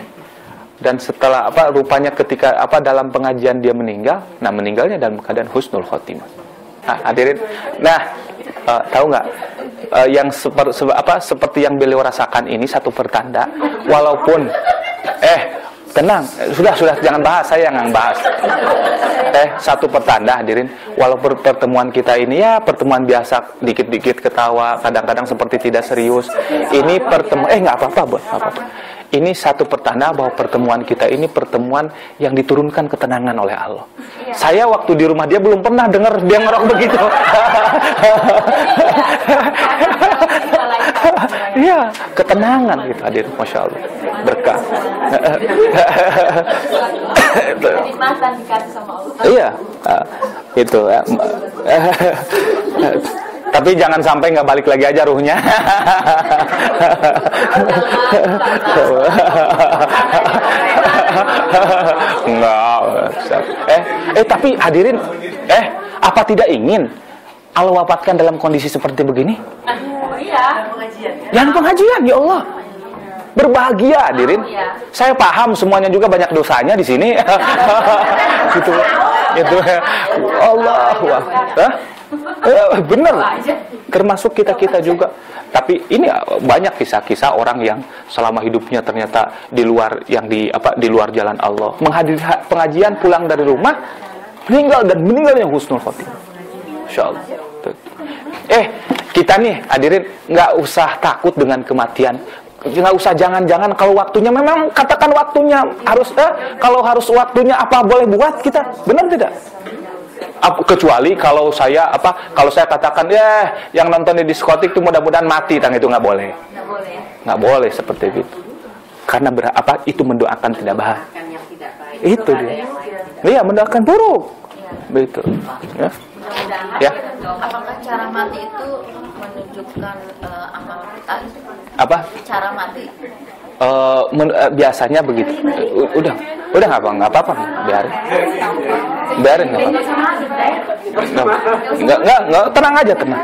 dan setelah rupanya ketika dalam pengajian dia meninggal, nah meninggalnya dalam keadaan husnul khotimah. Nah, hadirin. Nah, tahu nggak yang seperti yang beliau rasakan ini satu pertanda, walaupun tenang, sudah jangan bahas, saya yang bahas. Satu pertanda, hadirin, walaupun pertemuan kita ini ya pertemuan biasa, dikit-dikit ketawa, kadang-kadang seperti tidak serius. Ini pertemuan nggak apa-apa, buat apa-apa. Ini satu pertanda bahwa pertemuan kita ini pertemuan yang diturunkan ketenangan oleh Allah. Saya waktu di rumah dia belum pernah dengar dia ngerok begitu. Iya, ketenangan gitu, hadir, masya Allah, berkah. Nikmatan dikasih sama Allah. Iya, itu. Tapi jangan sampai nggak balik lagi aja ruhnya. Enggak. Tapi hadirin, apa tidak ingin Allah wafatkan dalam kondisi seperti begini? Iya. Jangan pengajian, ya Allah. Berbahagia, hadirin. Saya paham semuanya juga banyak dosanya di sini. Gitu. Itu Allah. Benar, termasuk kita juga. Tapi ini banyak kisah-kisah orang yang selama hidupnya ternyata di luar jalan Allah, menghadiri pengajian, pulang dari rumah, meninggal yang husnul khotimah. Insyaallah. Kita nih hadirin nggak usah takut dengan kematian. Nggak usah, jangan kalau waktunya memang katakan waktunya harus kalau harus waktunya apa boleh buat kita, benar tidak? Kecuali kalau saya katakan yang nonton di diskotik itu mudah-mudahan mati, itu nggak boleh. Nggak boleh seperti itu. Karena itu mendoakan tidak baik. Itu dia. Iya, mendoakan buruk. Begitu. Ya. Apakah cara mati itu menunjukkan amal kita? Apa? Cara mati. Biasanya begitu. Udah nggak apa-apa, biarin nggak apa-apa. Tenang aja, tenang.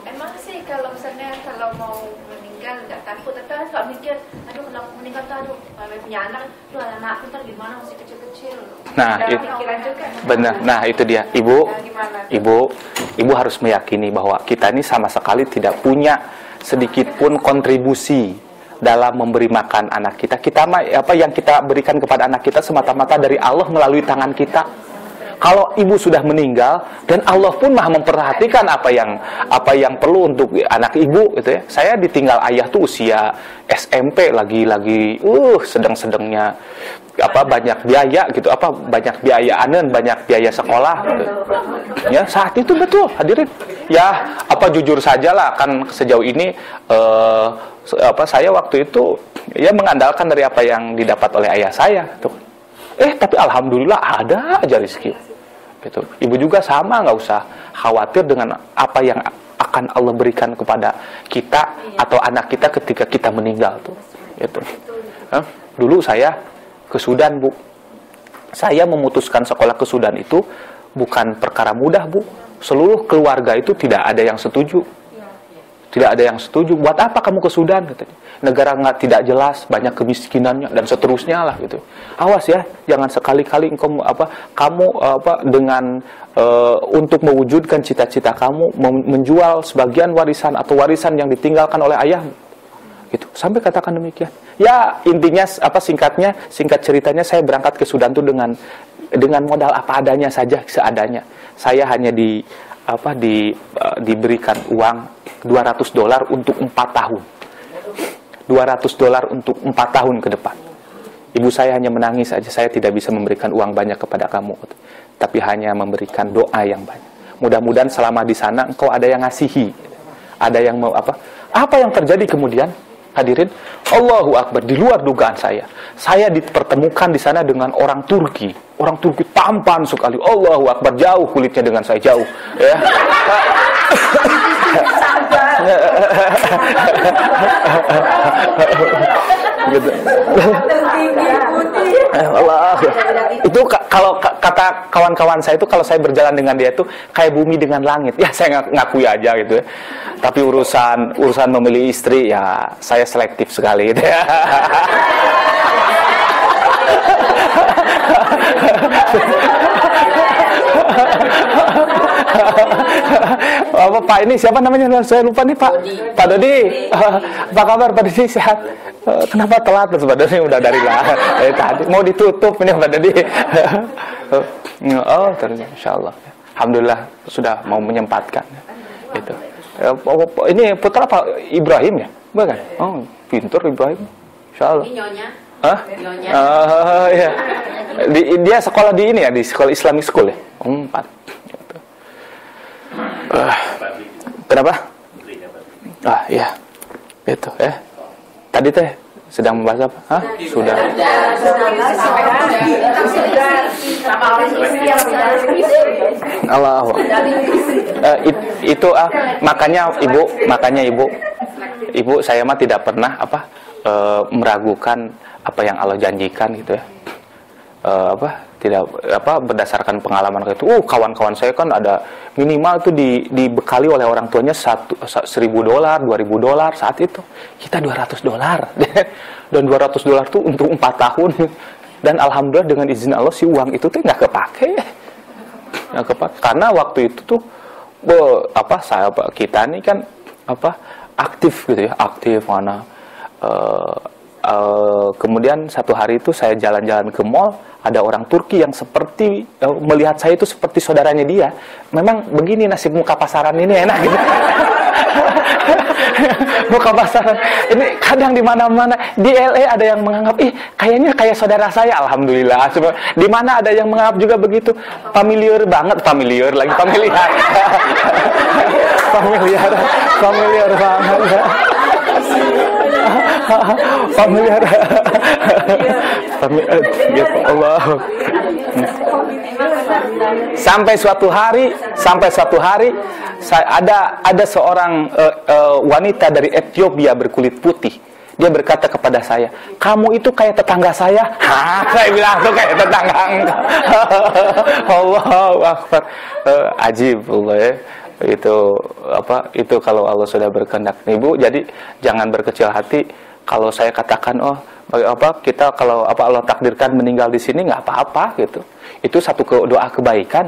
Emang sih kalau misalnya mau meninggal nggak takut, tapi suka mikir, aduh kalau aku meninggal tuh punya anak, anakku ntar gimana, masih kecil-kecil. Nah, benar. Nah, itu dia, ibu harus meyakini bahwa kita ini sama sekali tidak punya sedikit pun kontribusi dalam memberi makan anak kita. Yang kita berikan kepada anak kita semata-mata dari Allah melalui tangan kita. Kalau ibu sudah meninggal dan Allah pun Maha memperhatikan apa yang perlu untuk anak ibu gitu ya. Saya ditinggal ayah tuh usia SMP lagi sedang-sedangnya banyak biaya gitu, banyak biaya banyak biaya sekolah gitu. Ya, saat itu betul hadirin. Ya, jujur sajalah kan sejauh ini saya waktu itu ya mengandalkan dari apa yang didapat oleh ayah saya tuh. Tapi alhamdulillah ada aja rezeki. Gitu. Ibu juga sama, nggak usah khawatir dengan apa yang akan Allah berikan kepada kita atau anak kita ketika kita meninggal tuh. Gitu. Dulu saya ke Sudan, Bu. Saya memutuskan sekolah ke Sudan itu bukan perkara mudah, Bu. Seluruh keluarga itu tidak ada yang setuju. Tidak ada yang setuju. Buat apa kamu ke Sudan? Katanya. Negara tidak jelas, banyak kemiskinannya dan seterusnya lah gitu. Awas ya, jangan sekali-kali kamu dengan untuk mewujudkan cita-cita kamu menjual sebagian warisan atau warisan yang ditinggalkan oleh ayahmu. Gitu. Sampai katakan demikian. Ya, intinya singkat ceritanya saya berangkat ke Sudan tuh dengan modal apa adanya saja, seadanya. Saya hanya diberikan uang $200 untuk 4 tahun. $200 untuk 4 tahun ke depan. Ibu saya hanya menangis saja, saya tidak bisa memberikan uang banyak kepada kamu, tapi hanya memberikan doa yang banyak. Mudah-mudahan selama di sana engkau ada yang ngasihi, ada yang mau apa yang terjadi kemudian? Hadirin, Allahu Akbar, di luar dugaan saya. Saya dipertemukan di sana dengan orang Turki tampan sekali. Allahu Akbar, jauh kulitnya dengan saya, jauh. Ya. Gitu. Allah. Itu kalau kata kawan-kawan saya itu, kalau saya berjalan dengan dia itu kayak bumi dengan langit. Ya saya ngakui aja gitu ya. Tapi urusan memilih istri ya saya selektif sekali gitu ya. Pak ini siapa namanya? Saya lupa nih Pak. Pak Dodi. Apa kabar Pak Dodi, sehat? Kenapa telat? Pak Dodi udah dari tadi. Mau ditutup ini Pak Dodi. Oh, terus insyaallah. Alhamdulillah sudah mau menyempatkan. Gitu. Ini putra Pak Ibrahim ya? Bukan? Oh, pintar Ibrahim. Insyaallah. Nyonya. Hah? Nyonya. Iya. Dia sekolah di ini ya, di sekolah Islamic School ya. 4. Gitu. Kenapa? Iya. Itu Tadi teh sedang membahas apa? Hah? Sudah. Allah. Itu makanya ibu saya mah tidak pernah meragukan apa yang Allah janjikan gitu ya. Tidak berdasarkan pengalaman kayak itu. Kawan-kawan saya kan ada minimal itu dibekali oleh orang tuanya $1.000, $2.000 saat itu. Kita $200. Dan $200 itu untuk 4 tahun. Dan alhamdulillah dengan izin Allah si uang itu tuh nggak kepake. Karena waktu itu tuh kita nih kan aktif gitu ya, aktif mana. Kemudian satu hari itu saya jalan-jalan ke mall, ada orang Turki yang seperti melihat saya itu seperti saudaranya dia. Memang begini nasib muka pasaran ini enak gitu. Muka pasaran ini kadang di mana-mana. Di LA ada yang menganggap kayaknya kayak saudara saya. Alhamdulillah. Di mana ada yang menganggap juga begitu. Familiar banget, familiar familiar banget. Familiar. Gitu Allah. Sampai suatu hari ada seorang wanita dari Ethiopia berkulit putih. Dia berkata kepada saya, "Kamu itu kayak tetangga saya." Saya bilang tuh kayak tetangga engkau. Allahu Akbar. Ajib Allah ya. Itu kalau Allah sudah berkehendak. Ibu, jadi jangan berkecil hati kalau saya katakan kita kalau Allah takdirkan meninggal di sini nggak apa-apa gitu. Itu satu doa kebaikan.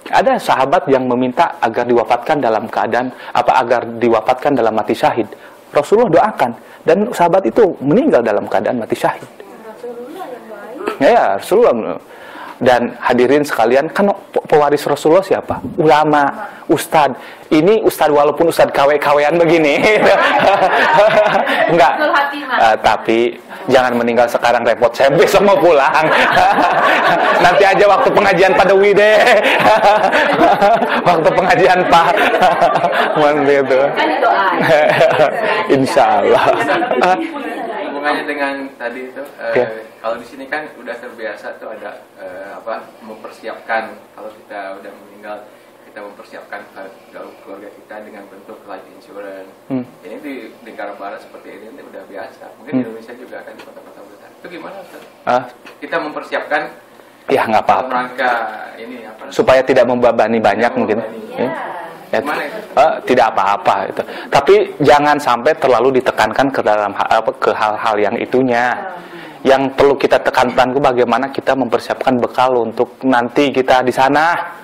Ada sahabat yang meminta agar diwafatkan dalam keadaan agar diwafatkan dalam mati syahid. Rasulullah doakan dan sahabat itu meninggal dalam keadaan mati syahid. Ya, Rasulullah. Dan hadirin sekalian, kan pewaris Rasulullah siapa? Ulama, ustad. Ini ustad walaupun ustad KW-KWan begini. Enggak. Tapi jangan meninggal sekarang, repot. Saya besok mau pulang. Nanti aja waktu pengajian Pak Dewi deh. Waktu pengajian Pak. Gitu. Insya Allah. Hubungannya dengan tadi itu, kalau di sini kan udah terbiasa tuh ada mempersiapkan kalau kita udah meninggal, kita mempersiapkan keluarga kita dengan bentuk life insurance. Ini di negara barat seperti ini udah biasa. Mungkin di Indonesia juga akan di kota-kota besar. Itu gimana, Ustaz? Kita mempersiapkan ya nggak apa-apa. Rangka ini supaya tidak membebani banyak mungkin. Tidak apa-apa itu. Tapi jangan sampai terlalu ditekankan ke dalam ke hal-hal yang itunya. Yang perlu kita tekankan itu bagaimana kita mempersiapkan bekal untuk nanti kita di sana.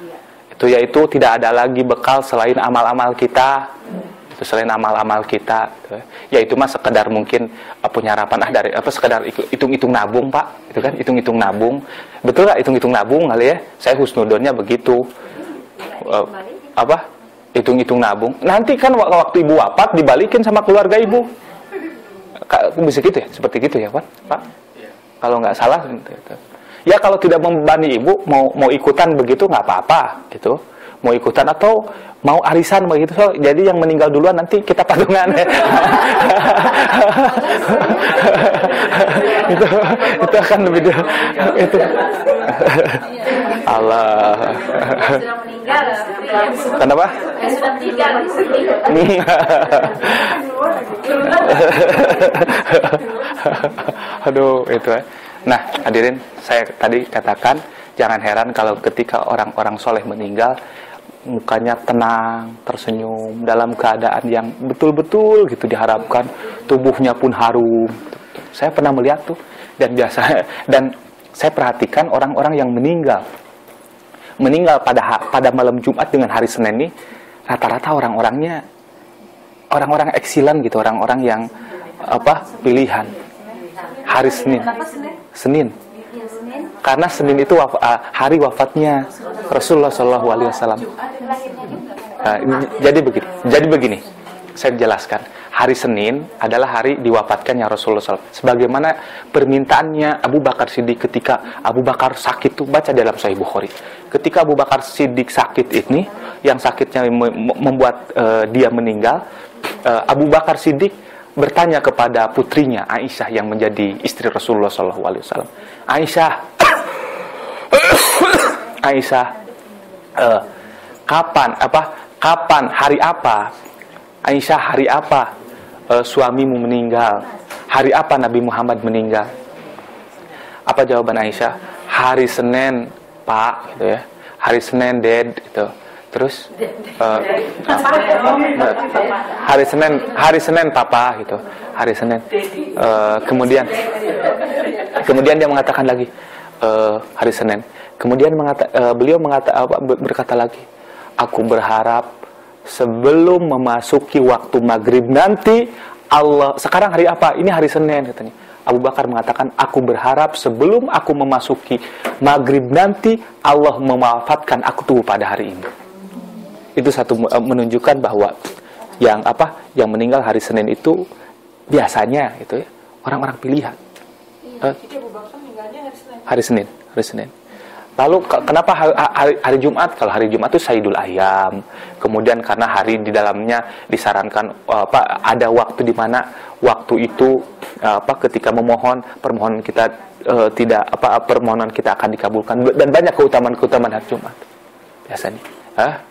Itu yaitu tidak ada lagi bekal selain amal-amal kita. Itu selain amal-amal kita. Yaitu mah sekedar mungkin punya harapan dari sekedar hitung-hitung nabung, Pak. Itu kan hitung-hitung nabung. Betul nggak hitung-hitung nabung kali ya? Saya husnudonnya begitu. Hitung-hitung nabung. Nanti kan waktu ibu wafat dibalikin sama keluarga ibu. Bisa gitu ya? Seperti gitu ya, Pak? Kalau nggak salah gitu. Ya kalau tidak membebani ibu, mau ikutan begitu nggak apa-apa gitu. Mau ikutan atau mau arisan begitu. So, jadi yang meninggal duluan nanti kita patungan ya. itu akan lebih itu. Allah. Sudah meninggal. Kenapa? Sudah meninggal. Aduh, itu ya. Nah, hadirin, saya tadi katakan jangan heran kalau ketika orang-orang soleh meninggal mukanya tenang, tersenyum dalam keadaan yang betul-betul gitu diharapkan, tubuhnya pun harum. Saya pernah melihat tuh dan saya perhatikan orang-orang yang meninggal pada malam Jumat dengan hari Senin ini rata-rata orang-orangnya orang-orang excellent gitu, orang-orang yang pilihan. Hari Senin. Karena Senin itu hari wafatnya Rasulullah SAW. Jadi begini, saya jelaskan. Hari Senin adalah hari diwafatkannya Rasulullah SAW. Sebagaimana permintaannya Abu Bakar Siddiq ketika Abu Bakar sakit tuh, baca dalam Sahih Bukhari. Ketika Abu Bakar Siddiq sakit ini, yang sakitnya membuat dia meninggal, Abu Bakar Siddiq bertanya kepada putrinya Aisyah yang menjadi istri Rasulullah SAW. Aisyah, kapan hari apa? Aisyah, hari apa suamimu meninggal? Hari apa Nabi Muhammad meninggal? Apa jawaban Aisyah? Hari Senin, Pak, gitu ya. Hari Senin, Dad, gitu. Terus hari Senin Papa gitu, hari Senin. Kemudian dia mengatakan lagi hari Senin. Kemudian beliau berkata lagi, aku berharap sebelum memasuki waktu maghrib nanti Allah. Sekarang hari apa? Ini hari Senin katanya. Abu Bakar mengatakan, aku berharap sebelum aku memasuki maghrib nanti Allah mewafatkan aku tuh pada hari ini. Itu satu menunjukkan bahwa yang meninggal hari Senin itu biasanya itu ya orang-orang pilihan. Hari Senin. Lalu kenapa hari Jumat? Kalau hari Jumat itu Sayyidul Ayyam. Kemudian karena hari di dalamnya disarankan ada waktu di mana waktu itu ketika permohonan kita permohonan kita akan dikabulkan dan banyak keutamaan hari Jumat. Biasanya.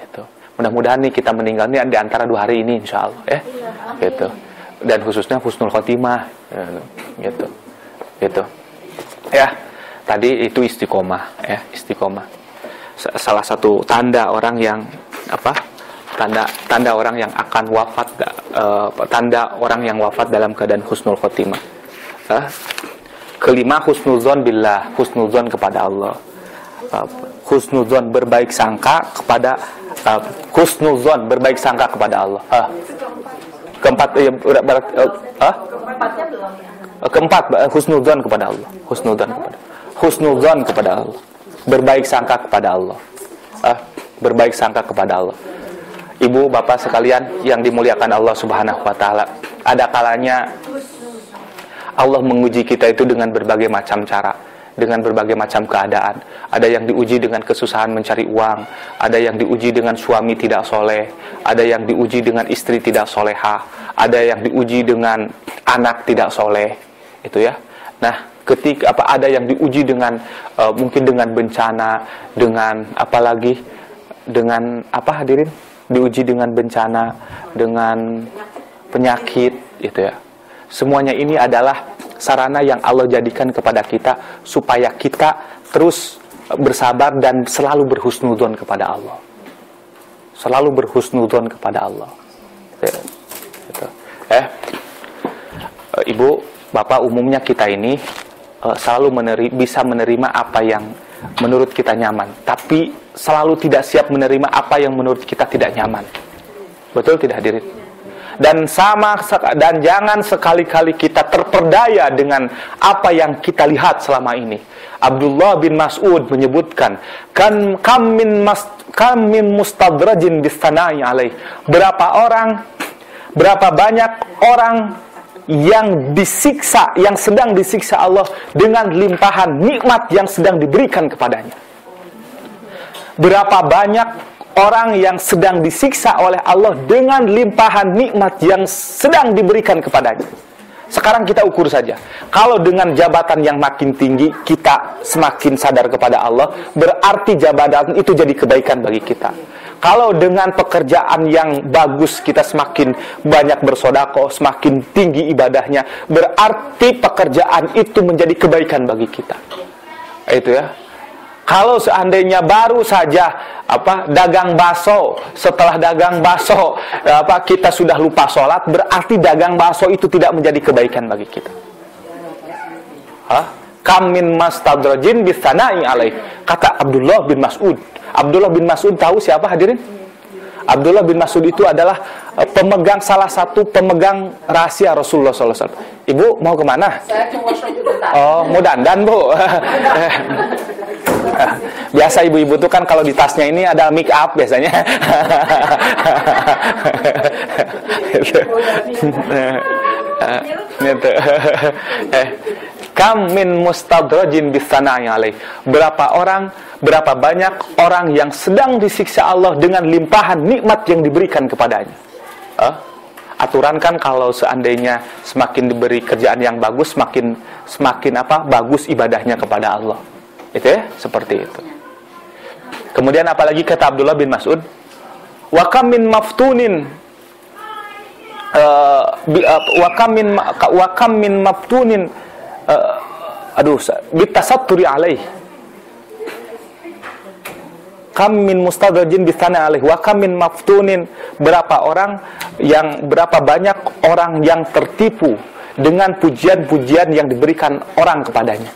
Gitu. Mudah-mudahan nih kita meninggalnya di antara 2 hari ini insya Allah ya. Gitu. Dan khususnya husnul khotimah gitu. Ya. Tadi itu istiqomah ya, istiqomah. Salah satu tanda orang yang tanda orang yang akan wafat tanda orang yang wafat dalam keadaan husnul khotimah. Kelima, husnuzon billah, husnuzon kepada Allah. Husnuzon berbaik sangka kepada husnuzon berbaik sangka kepada Allah. Keempat keempat husnuzon kepada Allah. Husnuzon kepada Allah. berbaik sangka kepada Allah. Berbaik sangka kepada Allah. Ibu, bapak sekalian yang dimuliakan Allah Subhanahu wa taala, ada kalanya Allah menguji kita itu dengan berbagai macam cara, dengan berbagai macam keadaan. Ada yang diuji dengan kesusahan mencari uang, ada yang diuji dengan suami tidak soleh, ada yang diuji dengan istri tidak solehah, ada yang diuji dengan anak tidak soleh, itu ya. Nah, ketika ada yang diuji dengan mungkin dengan bencana, dengan apalagi dengan apa hadirin? Diuji dengan bencana, dengan penyakit, itu ya. Semuanya ini adalah sarana yang Allah jadikan kepada kita supaya kita terus bersabar dan selalu berhusnudzon kepada Allah. Selalu berhusnudzon kepada Allah. Gitu. Ibu, bapak, umumnya kita ini selalu bisa menerima apa yang menurut kita nyaman, tapi selalu tidak siap menerima apa yang menurut kita tidak nyaman. Betul tidak hadirin? Dan jangan sekali-kali kita terperdaya dengan apa yang kita lihat selama ini. Abdullah bin Mas'ud menyebutkan, kam min mustadrajin bisanai alaih. Berapa banyak orang yang disiksa, yang sedang disiksa Allah dengan limpahan nikmat yang sedang diberikan kepadanya. Berapa banyak orang yang sedang disiksa oleh Allah dengan limpahan nikmat yang sedang diberikan kepadanya. Sekarang kita ukur saja. Kalau dengan jabatan yang makin tinggi, kita semakin sadar kepada Allah, berarti jabatan itu jadi kebaikan bagi kita. Kalau dengan pekerjaan yang bagus, kita semakin banyak bersedekah, semakin tinggi ibadahnya, berarti pekerjaan itu menjadi kebaikan bagi kita. Itu ya. Kalau seandainya baru saja dagang bakso, setelah dagang bakso kita sudah lupa sholat, berarti dagang bakso itu tidak menjadi kebaikan bagi kita. Kam min mastadrajin bisanai alaih, kata Abdullah bin Mas'ud. Abdullah bin Mas'ud tahu siapa hadirin? Abdullah bin Mas'ud itu adalah salah satu pemegang rahasia Rasulullah SAW. Ibu mau kemana? Saya mau dulu. Oh, mau dandan, Bu. Biasa ibu-ibu tuh kan kalau di tasnya ini ada make up biasanya. Gitu. Kam min mustadrajin bisanai alaih. Berapa banyak orang yang sedang disiksa Allah dengan limpahan nikmat yang diberikan kepadanya. Aturan kan kalau seandainya semakin diberi kerjaan yang bagus, semakin bagus ibadahnya kepada Allah. Itu ya, seperti itu. Kemudian apalagi kata Abdullah bin Mas'ud, wa kam min maftunin bitasatturi alaih. Kam min mustadrajin bisana alaih wa kam min maftunin. Berapa banyak orang yang tertipu dengan pujian-pujian yang diberikan orang kepadanya.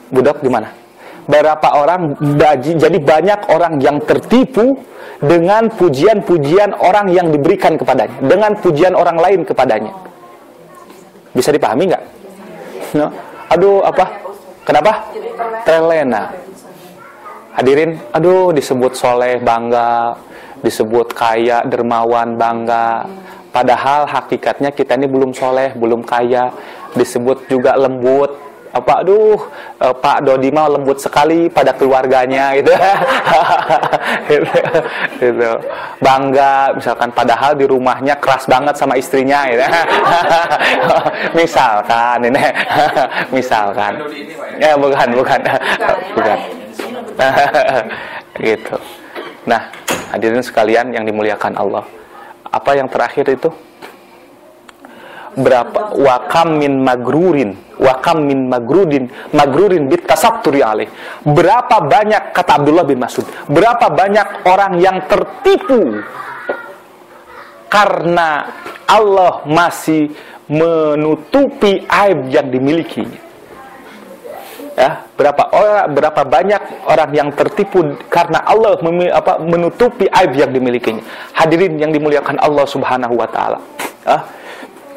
Budak gimana? Jadi banyak orang yang tertipu dengan pujian-pujian orang yang diberikan kepadanya, dengan pujian orang lain kepadanya. Bisa dipahami nggak? No? Aduh, kenapa? Terlena. Hadirin, disebut soleh bangga, disebut kaya dermawan bangga. Padahal hakikatnya kita ini belum soleh, belum kaya. Disebut juga lembut. Pak Dodi mah lembut sekali pada keluarganya gitu. Gitu. Bangga misalkan, padahal di rumahnya keras banget sama istrinya gitu. Misalkan ini. Misalkan. Ya bukan. Gitu. Nah, hadirin sekalian yang dimuliakan Allah. Apa yang terakhir itu? Wakam min magrurin bitasatturi alaih. Berapa banyak, kata Abdullah bin Mas'ud, berapa banyak orang yang tertipu karena Allah masih menutupi aib yang dimilikinya. Ya, berapa banyak orang yang tertipu karena Allah menutupi aib yang dimilikinya. Hadirin yang dimuliakan Allah Subhanahu wa taala.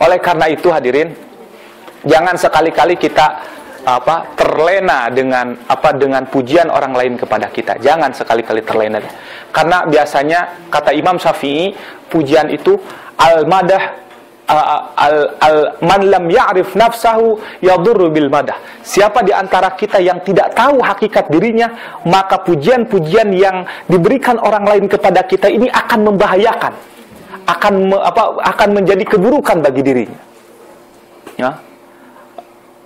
Oleh karena itu hadirin, jangan sekali-kali kita terlena dengan pujian orang lain kepada kita. Jangan sekali-kali terlena. Karena biasanya kata Imam Syafi'i, pujian itu al-madah man lam ya'rif nafsahu yadurru bil madah. Siapa di antara kita yang tidak tahu hakikat dirinya, maka pujian-pujian yang diberikan orang lain kepada kita ini akan membahayakan, akan menjadi keburukan bagi dirinya. Ya.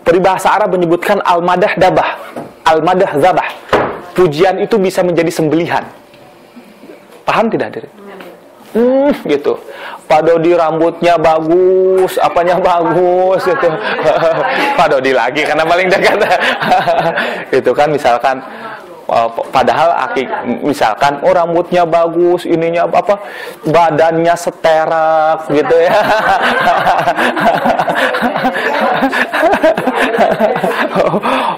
Peribahasa Arab menyebutkan al-madah dabah, al-madah zabah. Pujian itu bisa menjadi sembelihan. Paham tidak, Diri? Gitu. Pak Dodi rambutnya bagus, apanya bagus gitu. Pak Dodi lagi karena paling dekat. Itu kan misalkan padahal misalkan rambutnya bagus, ininya badannya seterak gitu ya.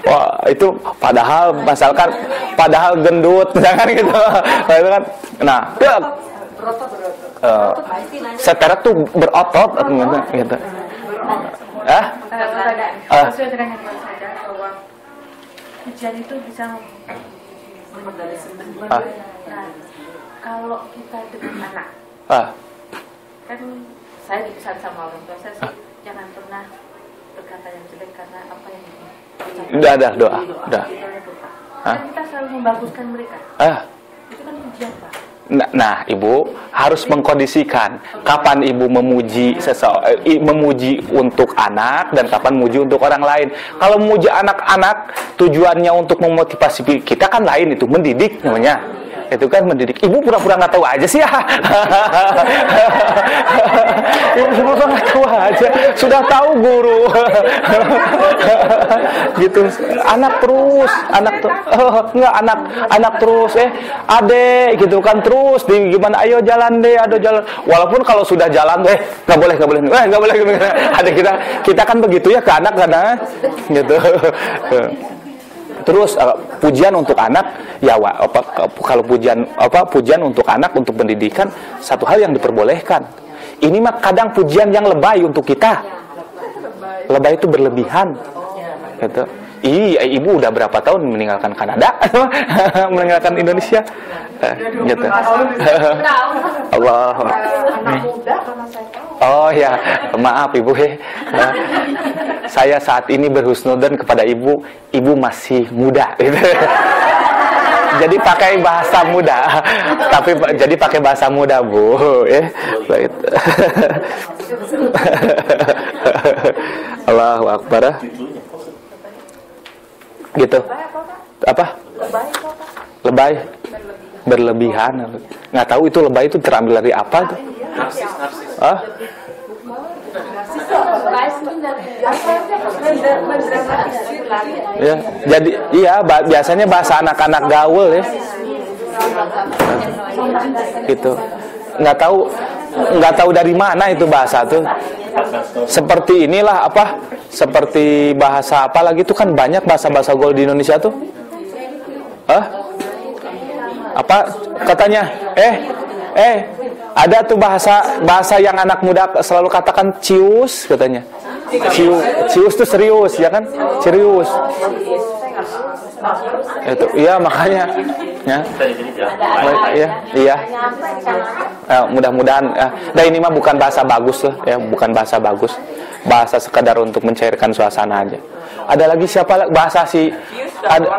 Wah, itu padahal gendut misalkan gitu. Nah, seterak tuh berotot gitu. Sesuai dengan yang saya sadar bahwa pujian itu bisa nah, kalau kita dengan anak, kan saya dipesan sama orang tua saya sih, jangan pernah berkata yang jelek karena apa yang doa. Kan kita selalu membaguskan mereka. Itu kan pujian, Pak. Nah, Ibu harus mengkondisikan kapan Ibu memuji memuji untuk anak dan kapan memuji untuk orang lain. Kalau memuji anak-anak tujuannya untuk memotivasi kita kan lain, itu mendidik namanya. Itu kan mendidik. Ibu pura-pura nggak tahu aja sih ya. Ibu pura-pura nggak tahu aja. Sudah tahu guru. Gitu. Anak terus, anak terus. Adek gitu kan terus. Gimana? Ayo jalan deh, jalan. Walaupun kalau sudah jalan, nggak boleh. Ada kita kan begitu ya ke anak kadang, gitu. Terus pujian untuk anak ya kalau pujian untuk anak untuk pendidikan satu hal yang diperbolehkan. Ini mah kadang pujian yang lebay untuk kita. Lebay itu berlebihan. Gitu. Ibu udah berapa tahun meninggalkan Kanada? Meninggalkan Indonesia? Gitu. Allah. Oh ya, maaf Ibu. Saya saat ini berhusnudzon kepada Ibu masih muda. Gitu. Jadi pakai bahasa muda, jadi pakai bahasa muda, Bu. Allahu Akbar. Gitu. Apa? Lebay. Berlebihan. Nggak tahu itu lebay itu terambil dari apa tuh? Narsis. Ya, jadi biasanya bahasa anak-anak gaul ya. Gitu. Nggak tahu dari mana itu bahasa tuh. Seperti inilah seperti bahasa apa lagi itu kan banyak bahasa-bahasa gaul di Indonesia tuh. Apa katanya? Ada tuh bahasa yang anak muda selalu katakan cius katanya. Cius tuh serius ya kan? Serius. Itu iya makanya ya. Iya. Mudah-mudahan nah ini mah bukan bahasa bagus loh ya, bukan bahasa bagus. Bahasa sekadar untuk mencairkan suasana aja. Ada lagi siapa bahasa si ada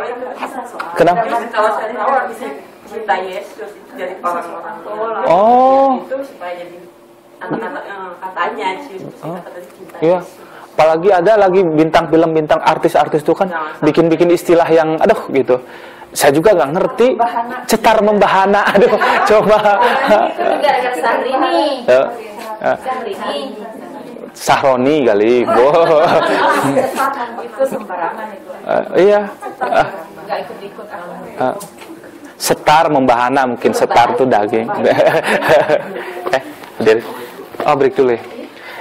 kenapa? Kalau saya tahu cinta Yesus jadi orang-orang itu supaya jadi anak-anak katanya Yesus cinta iya. Apalagi ada lagi bintang film, bintang artis-artis itu kan bikin-bikin istilah yang aduh gitu. Saya juga nggak ngerti. Cetar membahana. Aduh, coba. Itu gara-gara Sahrini. Sahroni kali, Bu. Itu sembarangan itu. Iya. Nggak ikut-ikut. Setar membahana, mungkin setar tuh daging. Break dulu ya.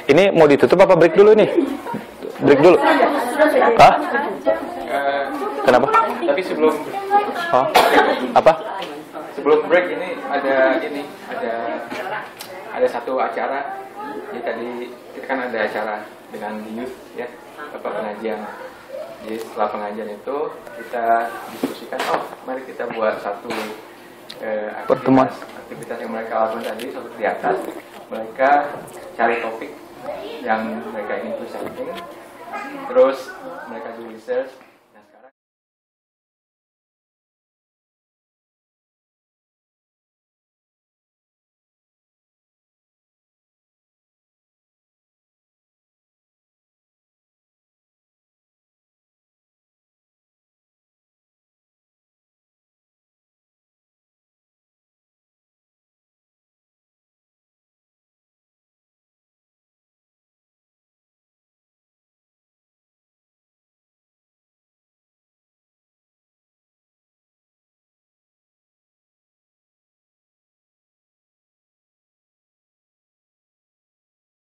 Ini mau ditutup apa break dulu nih? Break dulu. Kenapa? Tapi sebelum apa? Sebelum break ini ada satu acara. Jadi tadi kita kan ada acara dengan youth ya, pengajian. Jadi setelah pengajian itu kita diskusikan, oh mari kita buat satu aktivitas yang mereka lakukan tadi seperti di atas. Mereka cari topik yang mereka ingin presenting, terus mereka do research,